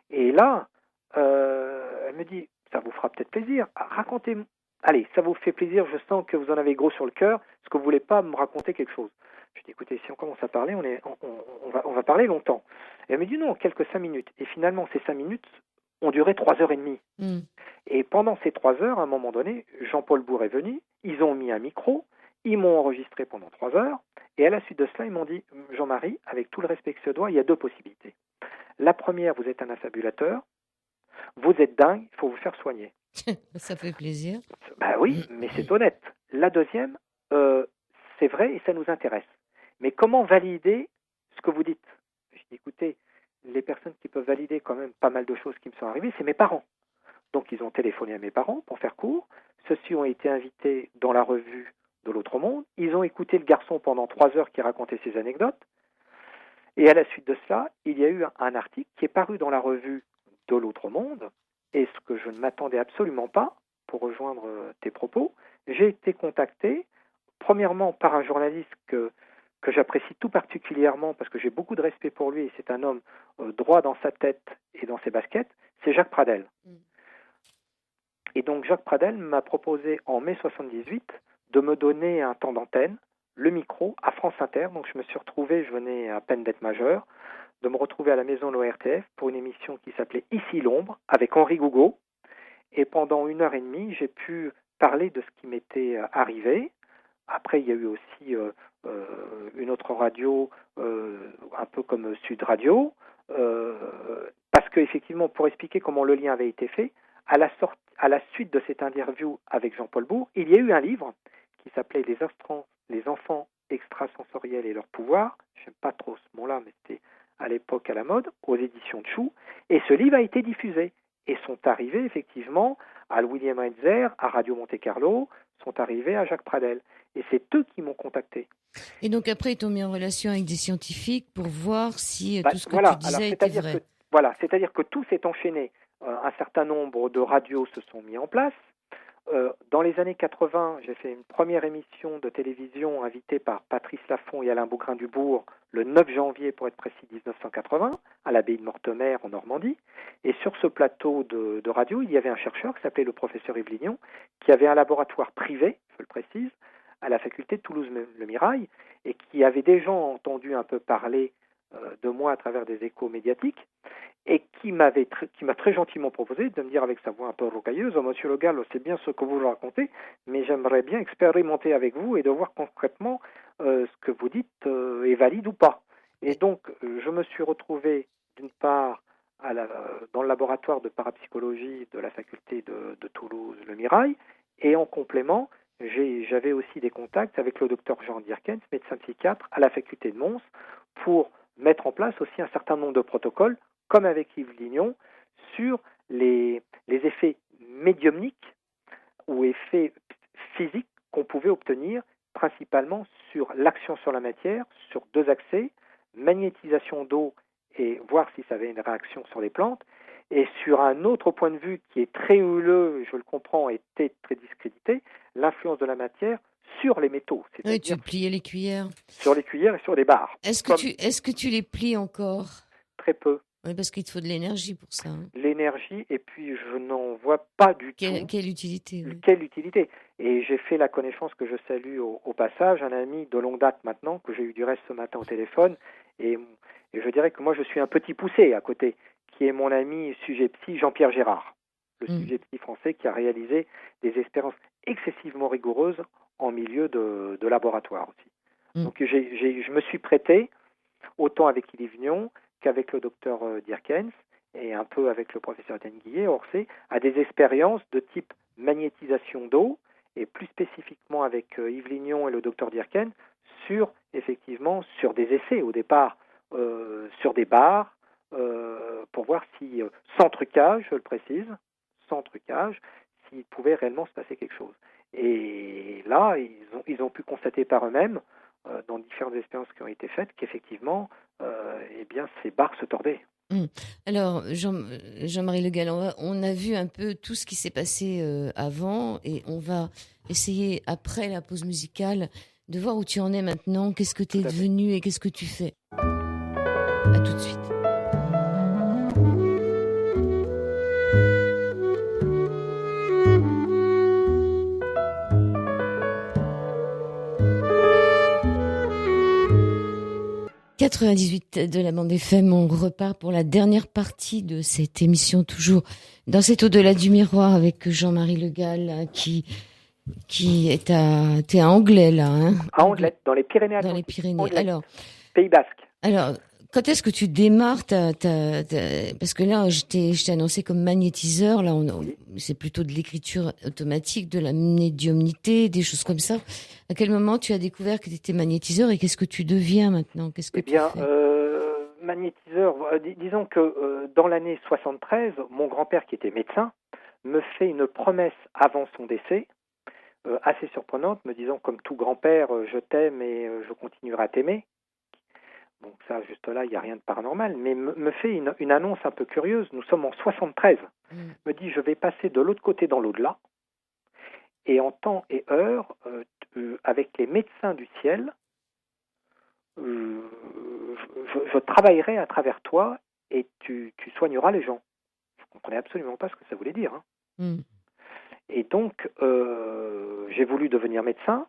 Et là, elle me dit, ça vous fera peut-être plaisir, racontez-moi. Allez, ça vous fait plaisir, je sens que vous en avez gros sur le cœur, est-ce que vous ne voulez pas me raconter quelque chose? Je dis, écoutez, si on commence à parler, on va parler longtemps. Et elle me dit, non, quelques 5 minutes. Et finalement, ces 5 minutes ont duré 3h30. Et pendant ces 3 heures, à un moment donné, Jean-Paul Bourg est venu, ils ont mis un micro, ils m'ont enregistré pendant 3 heures, et à la suite de cela, ils m'ont dit, Jean-Marie, avec tout le respect que se doit, il y a 2 possibilités. La première, vous êtes un affabulateur, vous êtes dingue, il faut vous faire soigner. Ça fait plaisir. Ben oui, mais c'est honnête. La deuxième, c'est vrai et ça nous intéresse. Mais comment valider ce que vous dites? Je dis, écoutez, les personnes qui peuvent valider quand même pas mal de choses qui me sont arrivées, c'est mes parents. Donc ils ont téléphoné à mes parents pour faire court. Ceux-ci ont été invités dans la revue de l'autre monde. Ils ont écouté le garçon pendant 3 heures qui racontait ses anecdotes. Et à la suite de cela, il y a eu un article qui est paru dans la revue de l'autre monde. Et ce que je ne m'attendais absolument pas, pour rejoindre tes propos, j'ai été contacté, premièrement par un journaliste que j'apprécie tout particulièrement parce que j'ai beaucoup de respect pour lui et c'est un homme droit dans sa tête et dans ses baskets, c'est Jacques Pradel. Et donc Jacques Pradel m'a proposé en mai 78 de me donner un temps d'antenne, le micro, à France Inter. Donc je me suis retrouvé, je venais à peine d'être majeur, de me retrouver à la maison de l'ORTF pour une émission qui s'appelait Ici l'ombre avec Henri Gougaud. Et pendant 1h30, j'ai pu parler de ce qui m'était arrivé. Après, il y a eu aussi une autre radio, un peu comme Sud Radio, parce qu'effectivement, pour expliquer comment le lien avait été fait, à la suite de cette interview avec Jean-Paul Bourg, il y a eu un livre qui s'appelait Les enfants extrasensoriels et leurs pouvoirs. Je n'aime pas trop ce mot-là, mais c'était à l'époque à la mode, aux éditions de Chou. Et ce livre a été diffusé. Et sont arrivés effectivement à William Heinzer, à Radio Monte Carlo, sont arrivés à Jacques Pradel. Et c'est eux qui m'ont contacté. Et donc après, ils t'ont mis en relation avec des scientifiques pour voir si tout ce que Voilà, tu disais alors était vrai. c'est-à-dire que tout s'est enchaîné. Un certain nombre de radios se sont mis en place. Dans les années 80, j'ai fait une première émission de télévision invitée par Patrice Laffont et Alain Bougrain-Dubourg le 9 janvier, pour être précis, 1980, à l'abbaye de Mortemer en Normandie. Et sur ce plateau de radio, il y avait un chercheur qui s'appelait le professeur Yves Lignon, qui avait un laboratoire privé, je le précise, à la faculté de Toulouse-Le Mirail, et qui avait déjà entendu un peu parler de moi à travers des échos médiatiques, et qui m'a très gentiment proposé de me dire avec sa voix un peu rocailleuse: « Monsieur Le Gall, c'est bien ce que vous racontez, mais j'aimerais bien expérimenter avec vous et de voir concrètement ce que vous dites est valide ou pas. » Et donc, je me suis retrouvé, d'une part, dans le laboratoire de parapsychologie de la faculté de Toulouse-Le Mirail, et en complément, j'avais aussi des contacts avec le docteur Jean Dierkens, médecin psychiatre à la faculté de Mons, pour mettre en place aussi un certain nombre de protocoles, comme avec Yves Lignon, sur les effets médiumniques ou effets physiques qu'on pouvait obtenir principalement sur l'action sur la matière, sur deux accès, magnétisation d'eau et voir si ça avait une réaction sur les plantes, et sur un autre point de vue qui est très houleux, je le comprends, était très discrédité, l'influence de la matière sur les métaux, Oui, tu c'est-à-dire pliais les cuillères. sur les cuillères et sur les barres. Est-ce que tu les plies encore? Très peu. Oui, parce qu'il te faut de l'énergie pour ça. L'énergie, et puis je n'en vois pas du tout. Quelle utilité, oui. Quelle utilité. Et j'ai fait la connaissance, que je salue au passage, un ami de longue date maintenant, que j'ai eu du reste ce matin au téléphone, et je dirais que moi je suis un petit poussé à côté, qui est mon ami sujet psy Jean-Pierre Gérard, le sujet psy français qui a réalisé des expériences excessivement rigoureuses en milieu de laboratoire aussi. Donc je me suis prêté, autant avec Yves Lignon qu'avec le docteur Dierkens, et un peu avec le professeur Denguillet, Orsay, à des expériences de type magnétisation d'eau, et plus spécifiquement avec Yves Lignon et le docteur Dierkens, effectivement sur des essais au départ, sur des barres, pour voir si, sans trucage, je le précise, sans trucage, s'il pouvait réellement se passer quelque chose. Et là, ils ont pu constater par eux-mêmes, dans différentes expériences qui ont été faites, qu'effectivement, eh bien, ces barres se tordaient. Alors, Jean-Marie Le Gall, on a vu un peu tout ce qui s'est passé avant, et on va essayer, après la pause musicale, de voir où tu en es maintenant, qu'est-ce que tu es devenu et qu'est-ce que tu fais. À tout de suite. « 98 de la bande FM », on repart pour la dernière partie de cette émission, toujours dans cet au-delà du miroir, avec Jean-Marie Le Gall, qui est t'es à Anglet, là, hein? À Anglet, dans les Pyrénées-Atlantiques. Dans les Pyrénées. Anglet, alors, Pays Basque. Alors, quand est-ce que tu démarres parce que là, je t'ai annoncé comme magnétiseur. Là, c'est plutôt de l'écriture automatique, de la médiumnité, des choses comme ça. À quel moment tu as découvert que tu étais magnétiseur, et qu'est-ce que tu deviens maintenant? Qu'est-ce que tu fais? Magnétiseur, disons que dans l'année 73, mon grand-père, qui était médecin, me fait une promesse avant son décès, assez surprenante, me disant: comme tout grand-père, je t'aime et je continuerai à t'aimer. Bon, ça, juste là, il n'y a rien de paranormal, mais me fait une annonce un peu curieuse. Nous sommes en 73. Me dit: je vais passer de l'autre côté dans l'au-delà, et en temps et heure, avec les médecins du ciel, je travaillerai à travers toi, et tu soigneras les gens. Je ne comprenais absolument pas ce que ça voulait dire. Et donc, j'ai voulu devenir médecin.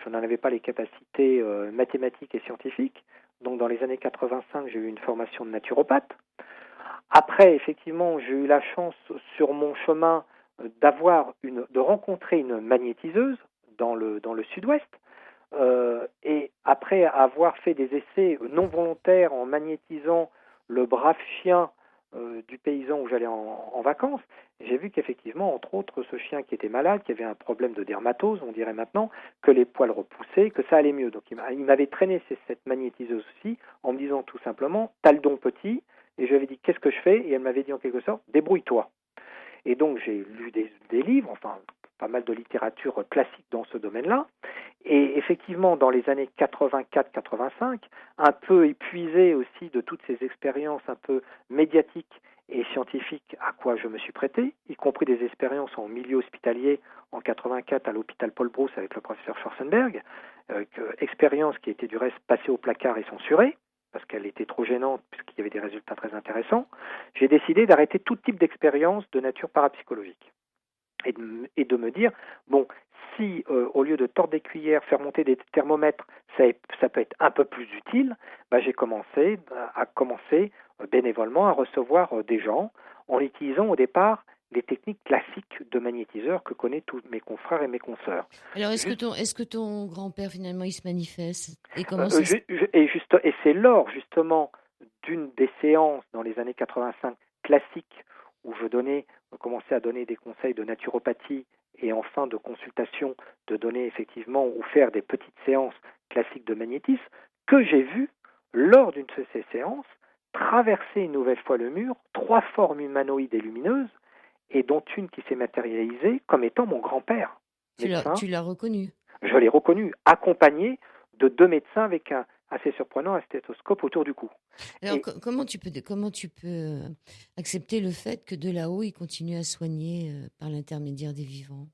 Je n'en avais pas les capacités mathématiques et scientifiques. Donc, dans les années 85, j'ai eu une formation de naturopathe. Après, effectivement, j'ai eu la chance, sur mon chemin, de rencontrer une magnétiseuse dans le sud-ouest. Et après avoir fait des essais non volontaires en magnétisant le brave chien du paysan où j'allais en vacances, j'ai vu qu'effectivement, entre autres, ce chien qui était malade, qui avait un problème de dermatose, on dirait maintenant, que les poils repoussaient, que ça allait mieux. Donc il m'avait traîné cette magnétiseuse aussi, en me disant tout simplement: t'as le don, petit. Et je lui avais dit: qu'est-ce que je fais? Et elle m'avait dit en quelque sorte: débrouille-toi. Et donc j'ai lu des livres, enfin pas mal de littérature classique dans ce domaine-là. Et effectivement, dans les années 84-85, un peu épuisé aussi de toutes ces expériences un peu médiatiques et scientifiques à quoi je me suis prêté, y compris des expériences en milieu hospitalier en 84 à l'hôpital Paul Brousse avec le professeur Schwarzenberg, expérience qui était du reste passée au placard et censurée, parce qu'elle était trop gênante puisqu'il y avait des résultats très intéressants. J'ai décidé d'arrêter tout type d'expérience de nature parapsychologique et de me dire, bon, si au lieu de tordre des cuillères, faire monter des thermomètres, ça peut être un peu plus utile, j'ai commencé bénévolement à recevoir des gens en utilisant au départ les techniques classiques de magnétiseur que connaissent tous mes confrères et mes consoeurs. Alors, est-ce que ton grand-père, finalement, il se manifeste? Et et c'est lors, justement, d'une des séances dans les années 85 classiques où je commençais à donner des conseils de naturopathie et en fin de consultation de donner effectivement ou faire des petites séances classiques de magnétisme que j'ai vu, lors d'une de ces séances, traverser une nouvelle fois le mur 3 formes humanoïdes et lumineuses, et dont une qui s'est matérialisée comme étant mon grand-père, médecin. Tu l'as reconnu? Je l'ai reconnu, accompagné de 2 médecins avec assez surprenant, un stéthoscope autour du cou. Alors, comment tu peux accepter le fait que de là-haut, il continue à soigner par l'intermédiaire des vivants?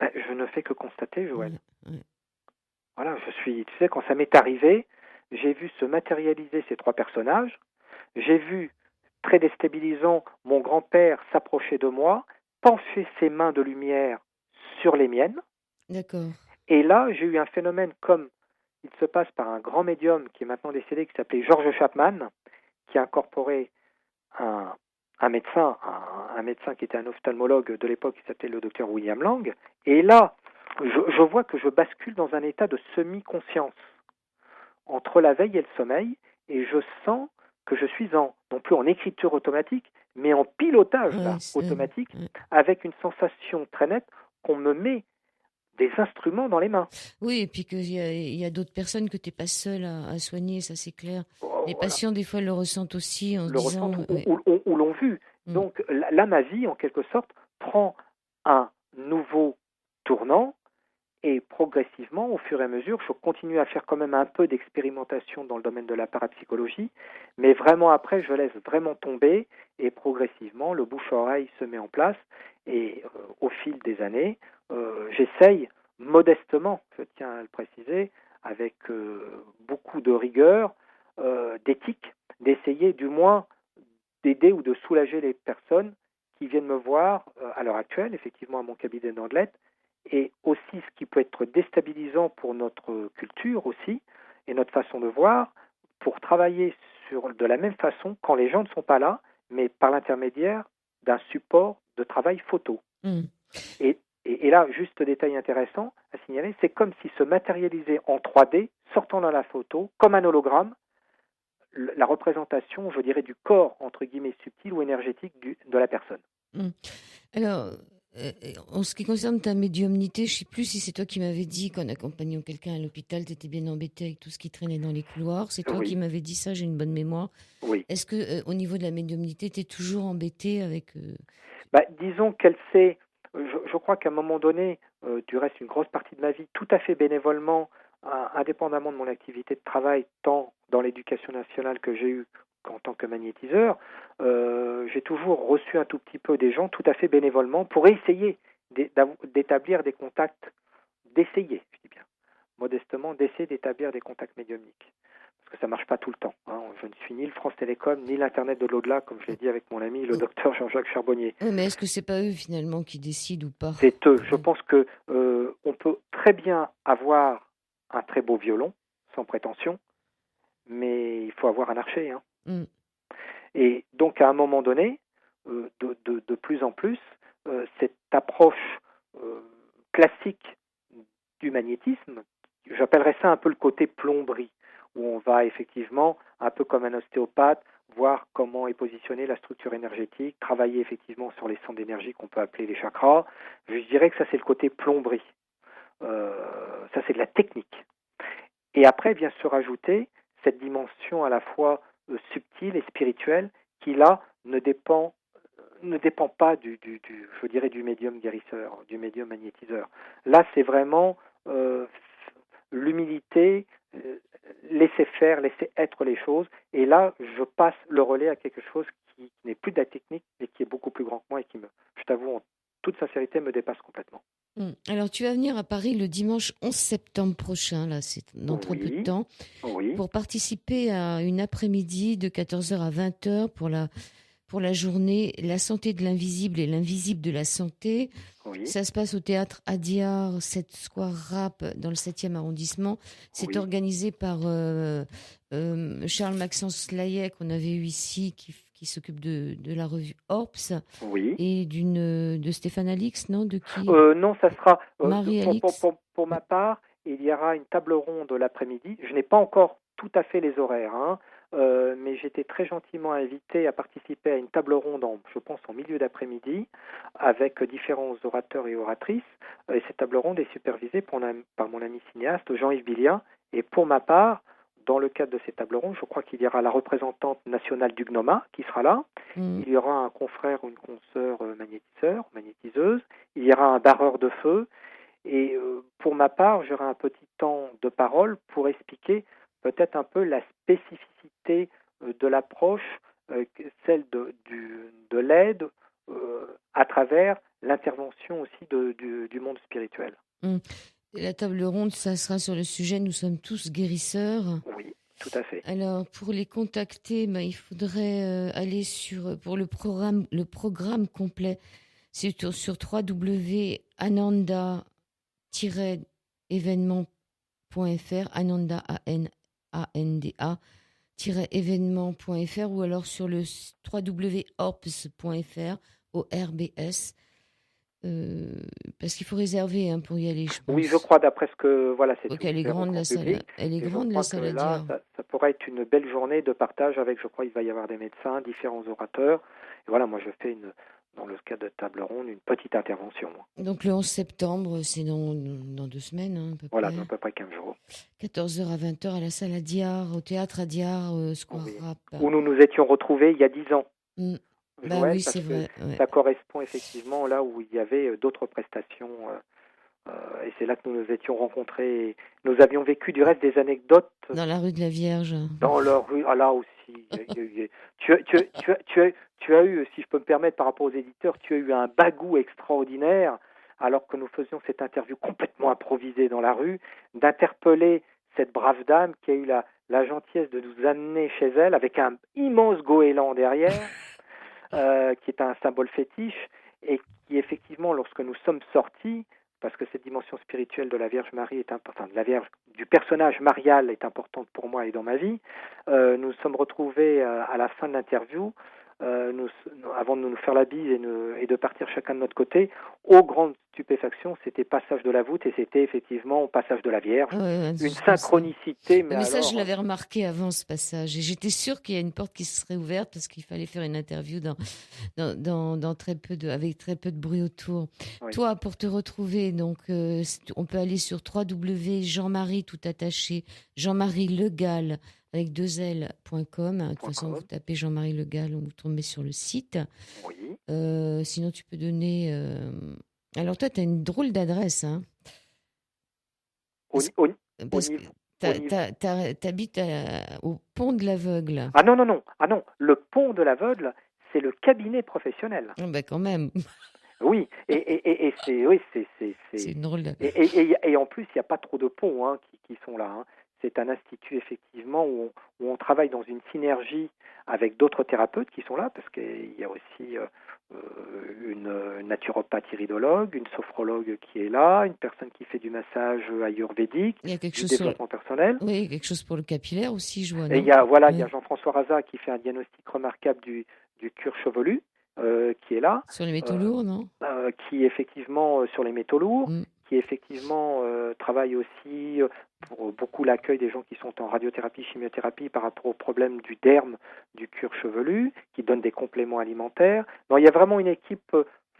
Je ne fais que constater, Joël. Ouais. Voilà, tu sais, quand ça m'est arrivé, j'ai vu se matérialiser ces 3 personnages. J'ai vu, très déstabilisant, mon grand-père s'approcher de moi, pencher ses mains de lumière sur les miennes. D'accord. Et là, j'ai eu un phénomène comme il se passe par un grand médium qui est maintenant décédé, qui s'appelait George Chapman, qui a incorporé un médecin qui était un ophtalmologue de l'époque, qui s'appelait le docteur William Lang. Et là, je vois que je bascule dans un état de semi-conscience entre la veille et le sommeil, et je sens que je suis non plus en écriture automatique, mais en pilotage automatique, avec une sensation très nette qu'on me met des instruments dans les mains. Oui, et puis qu'il y a d'autres personnes que tu n'es pas seul à soigner, ça c'est clair. Les patients, des fois, le ressentent aussi en se disant... ou l'ont vu. Donc là, ma vie, en quelque sorte, prend un nouveau tournant, et progressivement, au fur et à mesure, je continue à faire quand même un peu d'expérimentation dans le domaine de la parapsychologie, mais vraiment après, je laisse vraiment tomber, et progressivement, le bouche-oreille se met en place, et au fil des années, j'essaye modestement, je tiens à le préciser, avec beaucoup de rigueur, d'éthique, d'essayer du moins d'aider ou de soulager les personnes qui viennent me voir à l'heure actuelle, effectivement à mon cabinet d'Andelette, et aussi ce qui peut être déstabilisant pour notre culture aussi, et notre façon de voir, pour travailler de la même façon quand les gens ne sont pas là, mais par l'intermédiaire d'un support de travail photo. Et là, juste détail intéressant à signaler, c'est comme s'il se matérialisait en 3D, sortant dans la photo, comme un hologramme, la représentation, je dirais, du corps, entre guillemets, subtil ou énergétique de la personne. Alors, en ce qui concerne ta médiumnité, je ne sais plus si c'est toi qui m'avais dit qu'en accompagnant quelqu'un à l'hôpital, tu étais bien embêté avec tout ce qui traînait dans les couloirs. C'est toi qui m'avais dit ça, j'ai une bonne mémoire. Oui. Est-ce que au niveau de la médiumnité, tu es toujours embêté avec... Disons qu'elle s'est... Je crois qu'à un moment donné, du reste une grosse partie de ma vie, tout à fait bénévolement, indépendamment de mon activité de travail, tant dans l'éducation nationale que j'ai eue qu'en tant que magnétiseur, j'ai toujours reçu un tout petit peu des gens tout à fait bénévolement pour essayer d'établir des contacts, je dis bien, modestement, d'essayer d'établir des contacts médiumniques. Parce que ça ne marche pas tout le temps. Je ne suis ni le France Télécom, ni l'Internet de l'au-delà, comme je l'ai dit avec mon ami, le docteur Jean-Jacques Charbonnier. Oui, mais est-ce que c'est pas eux, finalement, qui décident ou pas? C'est eux. Je pense que on peut très bien avoir un très beau violon, sans prétention, mais il faut avoir un archer. Et donc, à un moment donné, de plus en plus, cette approche classique du magnétisme, j'appellerais ça un peu le côté plomberie, où on va effectivement, un peu comme un ostéopathe, voir comment est positionnée la structure énergétique, travailler effectivement sur les centres d'énergie qu'on peut appeler les chakras. Je dirais que ça, c'est le côté plomberie. Ça, c'est de la technique. Et après vient se rajouter cette dimension à la fois subtile et spirituelle qui, là, ne dépend ne dépend pas je dirais, du médium guérisseur, du médium magnétiseur. Là, c'est vraiment l'humilité, laisser faire, laisser être les choses. Et là, je passe le relais à quelque chose qui n'est plus de la technique, mais qui est beaucoup plus grand que moi et qui, je t'avoue, en toute sincérité, me dépasse complètement. Alors, tu vas venir à Paris le dimanche 11 septembre prochain, là, c'est dans trop peu de temps, pour participer à une après-midi de 14h à 20h pour la journée La santé de l'invisible et l'invisible de la santé. Ça se passe au théâtre Adiar, 7 Square Rap, dans le 7e arrondissement. C'est organisé par Charles-Maxence Layet, qu'on avait eu ici, qui s'occupe de la revue Orps, et de Stéphane Alix, non, de qui Non, ça sera Marie-Alix. Pour ma part, il y aura une table ronde l'après-midi. Je n'ai pas encore tout à fait les horaires, mais j'étais très gentiment invité à participer à une table ronde, je pense en milieu d'après-midi, avec différents orateurs et oratrices. Et cette table ronde est supervisée par mon ami cinéaste Jean-Yves Billien. Et pour ma part, dans le cadre de ces tables rondes, je crois qu'il y aura la représentante nationale du GNOMA qui sera là. Il y aura un confrère ou une consoeur magnétiseuse. Il y aura un barreur de feu. Et pour ma part, j'aurai un petit temps de parole pour expliquer peut-être un peu la spécificité de l'approche, celle de l'aide à travers l'intervention aussi du monde spirituel. La table ronde, ça sera sur le sujet « Nous sommes tous guérisseurs ». Oui, tout à fait. Alors, pour les contacter, il faudrait aller pour le programme complet, c'est sur www.ananda-événement.fr, Ananda, ANANDA-événement.fr, ou alors sur le www.orps.fr, ORBS. Parce qu'il faut réserver pour y aller, je pense. Oui, je crois, d'après ce que c'est. Donc elle est grande la salle. Elle est grande la salle à dire. Ça pourrait être une belle journée de partage avec. Je crois il va y avoir des médecins, différents orateurs. Et voilà, moi je fais dans le cadre de table ronde une petite intervention. Donc le 11 septembre, c'est dans 2 semaines, à peu près. Dans à peu près 15 jours. 14h à 20h à la salle Adiar, au théâtre Adiar, Square Rap. Où nous nous étions retrouvés il y a 10 ans. Oui, c'est vrai. Ça correspond effectivement là où il y avait d'autres prestations. Et c'est là que nous nous étions rencontrés. Nous avions vécu du reste des anecdotes. Dans la rue de la Vierge. Dans la rue, là aussi. Tu as eu, si je peux me permettre par rapport aux éditeurs, tu as eu un bagou extraordinaire, alors que nous faisions cette interview complètement improvisée dans la rue, d'interpeller cette brave dame qui a eu la gentillesse de nous amener chez elle avec un immense goéland derrière. Qui est un symbole fétiche et qui effectivement, lorsque nous sommes sortis, parce que cette dimension spirituelle de la Vierge Marie est importante, du personnage marial est importante pour moi et dans ma vie, nous sommes retrouvés à la fin de l'interview, avant de nous faire la bise et de partir chacun de notre côté, aux grandes stupéfactions, c'était passage de la voûte et c'était effectivement passage de la Vierge. Une synchronicité. Mais ça, je l'avais remarqué avant ce passage. Et j'étais sûre qu'il y a une porte qui se serait ouverte parce qu'il fallait faire une interview dans très peu avec très peu de bruit autour. Oui. Toi, pour te retrouver, donc, on peut aller sur www.Jean-Marie tout attaché, Jean-Marie Le Gall avec 2L.com. De toute façon, vous tapez Jean-Marie Le Gall, vous tombez sur le site. Oui. Sinon, tu peux donner... Alors, toi, tu as une drôle d'adresse. Hein, parce que tu habites au Pont de l'Aveugle. Ah non. Le Pont de l'Aveugle, c'est le cabinet professionnel. Quand même. Oui, et c'est une drôle d'adresse. Et en plus, il n'y a pas trop de ponts qui sont là. C'est un institut, effectivement, où on travaille dans une synergie avec d'autres thérapeutes qui sont là, parce qu'il y a aussi une naturopathe iridologue, une sophrologue qui est là, une personne qui fait du massage ayurvédique, il y a quelque du développement personnel. Oui, quelque chose pour le capillaire aussi, je vois. Et il y a Jean-François Raza qui fait un diagnostic remarquable du cuir chevelu, qui est là. Sur les métaux lourds, non qui effectivement sur les métaux lourds, qui effectivement travaille aussi pour beaucoup l'accueil des gens qui sont en radiothérapie, chimiothérapie par rapport au problème du derme, du cuir chevelu, qui donne des compléments alimentaires. Non, il y a vraiment une équipe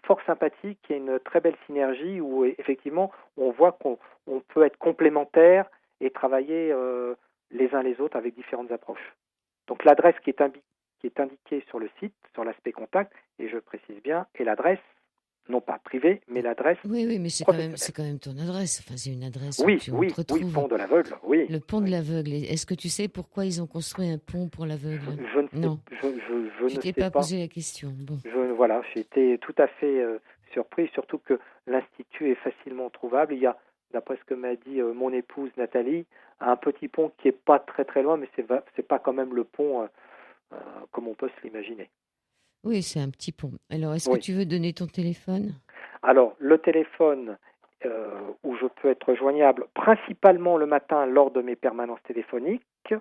fort sympathique, qui a une très belle synergie où effectivement on voit qu'on peut être complémentaires et travailler les uns les autres avec différentes approches. Donc l'adresse qui est qui est indiqué sur le site, sur l'aspect contact, et je précise bien, et l'adresse, non pas privée, mais l'adresse Oui, mais c'est professionnelle. quand même ton adresse. Enfin, c'est une adresse où Oui, on te retrouve. pont de l'aveugle, oui. Le pont de Oui. l'aveugle. Est-ce que tu sais pourquoi ils ont construit un pont pour l'aveugle? Je ne sais, Non, je tu ne t'es sais pas pas. posé la question. Bon. Voilà, j'ai été tout à fait surpris, surtout que l'Institut est facilement trouvable. Il y a, d'après ce que m'a dit mon épouse Nathalie, un petit pont qui est pas très très loin, mais c'est pas quand même le pont comme on peut se l'imaginer. Oui, c'est un petit pont. Alors, est-ce que Oui. tu veux donner ton téléphone? Alors, le téléphone où je peux être joignable principalement le matin lors de mes permanences téléphoniques,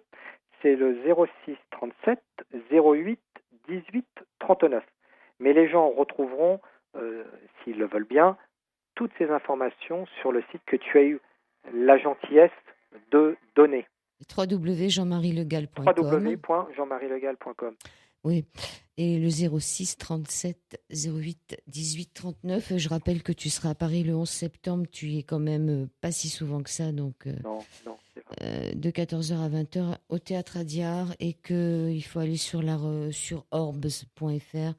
c'est le 06 37 08 18 39. Mais les gens retrouveront, s'ils le veulent bien, toutes ces informations sur le site que tu as eu la gentillesse de donner. www.jeanmarielegal.com. www.jeanmarielegal.com. Oui, et le 06 37 08 18 39. Je rappelle que tu seras à Paris le 11 septembre. Tu y es quand même pas si souvent que ça, donc Non, c'est vrai. de 14h à 20h au Théâtre Adiar, et qu'il faut aller sur orbs.fr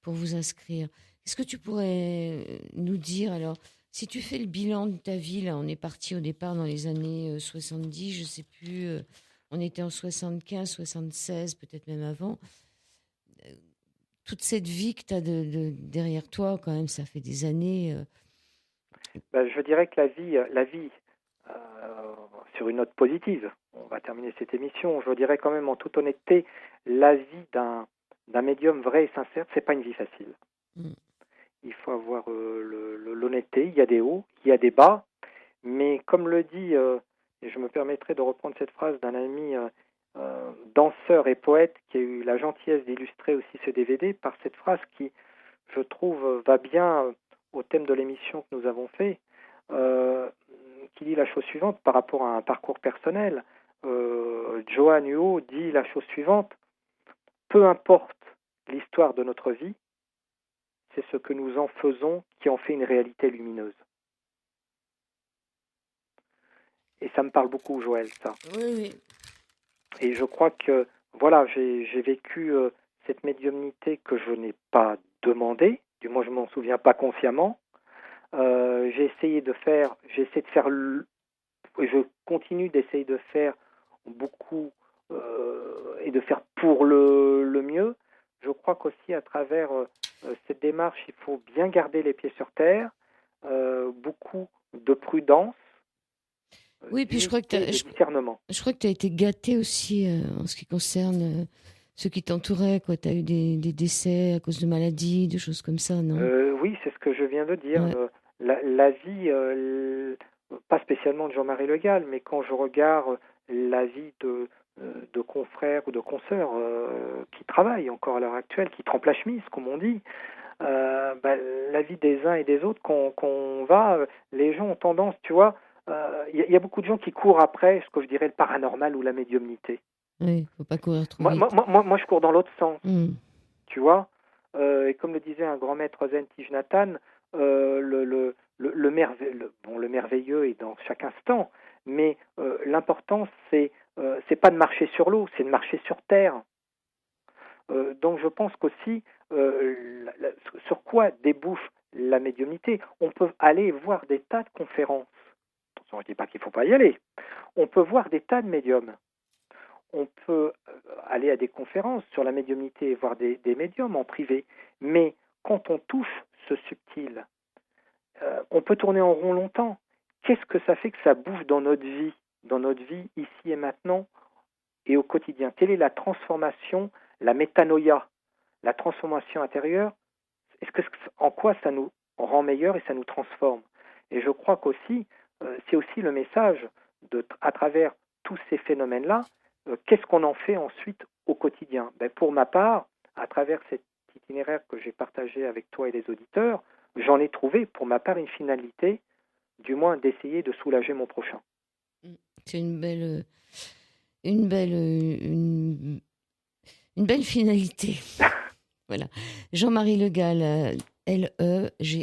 pour vous inscrire. Est-ce que tu pourrais nous dire, alors, si tu fais le bilan de ta vie, là, on est parti au départ dans les années 70, je sais plus, on était en 75, 76, peut-être même avant. Toute cette vie que tu as derrière toi, quand même, ça fait des années. Je dirais que la vie sur une note positive, on va terminer cette émission, je dirais quand même en toute honnêteté, la vie d'un médium vrai et sincère, c'est pas une vie facile. Il faut avoir l'honnêteté, il y a des hauts, il y a des bas, mais comme le dit, et je me permettrai de reprendre cette phrase d'un ami danseur et poète qui a eu la gentillesse d'illustrer aussi ce DVD par cette phrase qui, je trouve, va bien au thème de l'émission que nous avons fait, qui dit la chose suivante par rapport à un parcours personnel. Johan Huo dit la chose suivante: peu importe l'histoire de notre vie, c'est ce que nous en faisons qui en fait une réalité lumineuse. Et ça me parle beaucoup, Joël, ça. Oui. Et je crois que, voilà, j'ai vécu cette médiumnité que je n'ai pas demandée, du moins je m'en souviens pas consciemment. J'ai essayé de faire, et je continue d'essayer de faire beaucoup et de faire pour le mieux. Je crois qu'aussi à travers cette démarche, il faut bien garder les pieds sur terre, beaucoup de prudence, Oui, puis je crois que discernement. je crois que tu as été gâté aussi en ce qui concerne ceux qui t'entouraient. Tu as eu des décès à cause de maladies, de choses comme ça, non? Oui, c'est ce que je viens de dire. Ouais. La vie, pas spécialement de Jean-Marie Le Gall, mais quand je regarde la vie de confrères ou de consoeurs qui travaillent encore à l'heure actuelle, qui trempent la chemise, comme on dit, la vie des uns et des autres, qu'on va, les gens ont tendance, tu vois, y a beaucoup de gens qui courent après ce que je dirais le paranormal ou la médiumnité. Oui, faut pas courir trop vite. Moi, je cours dans l'autre sens, tu vois. Et comme le disait un grand maître zen, Thich Nhat Hanh, le merveilleux est dans chaque instant, mais l'important, c'est pas de marcher sur l'eau, c'est de marcher sur terre. Donc je pense qu'aussi, sur quoi débouche la médiumnité? On peut aller voir des tas de conférences. Attention, je ne dis pas qu'il ne faut pas y aller. On peut voir des tas de médiums. On peut aller à des conférences sur la médiumnité et voir des médiums en privé. Mais quand on touche ce subtil, on peut tourner en rond longtemps. Qu'est-ce que ça fait que ça bouge dans notre vie ici et maintenant et au quotidien? Quelle est la transformation, la métanoïa, la transformation intérieure? En quoi ça nous rend meilleurs et ça nous transforme? Et je crois qu'aussi, c'est aussi le message à travers tous ces phénomènes-là. Qu'est-ce qu'on en fait ensuite au quotidien? Pour ma part, à travers cet itinéraire que j'ai partagé avec toi et les auditeurs, j'en ai trouvé pour ma part une finalité, du moins d'essayer de soulager mon prochain. C'est une belle finalité. Voilà. Jean-Marie Le Gall, L-E-G-A-2-L,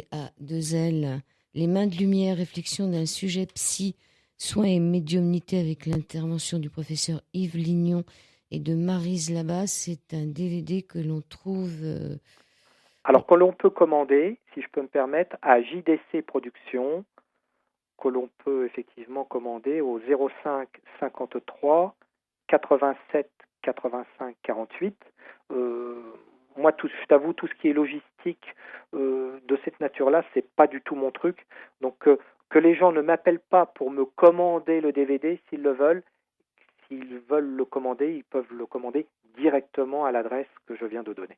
Les mains de lumière, réflexion d'un sujet psy, soins et médiumnité avec l'intervention du professeur Yves Lignon Et de Maryse là-bas, c'est un DVD que l'on trouve... Alors que l'on peut commander, si je peux me permettre, à JDC Productions, que l'on peut effectivement commander au 05 53 87 85 48. Moi, je t'avoue, tout ce qui est logistique de cette nature-là, c'est pas du tout mon truc. Donc, que les gens ne m'appellent pas pour me commander le DVD s'ils le veulent. S'ils veulent le commander, ils peuvent le commander directement à l'adresse que je viens de donner.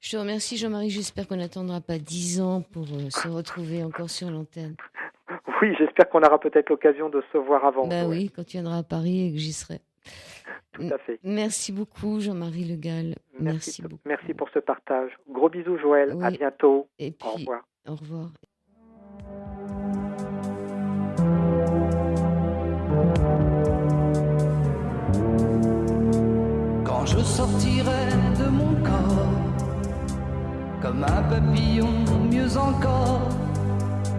Je te remercie, Jean-Marie. J'espère qu'on n'attendra pas 10 ans pour se retrouver encore sur l'antenne. Oui, j'espère qu'on aura peut-être l'occasion de se voir avant. Oui, quand tu viendras à Paris et que j'y serai. Tout à fait. Merci beaucoup, Jean-Marie Le Gall. Merci beaucoup. Merci pour ce partage. Gros bisous, Joël. Oui. À bientôt. Et puis, au revoir. Au revoir. Quand je sortirai de mon corps, comme un papillon, mieux encore,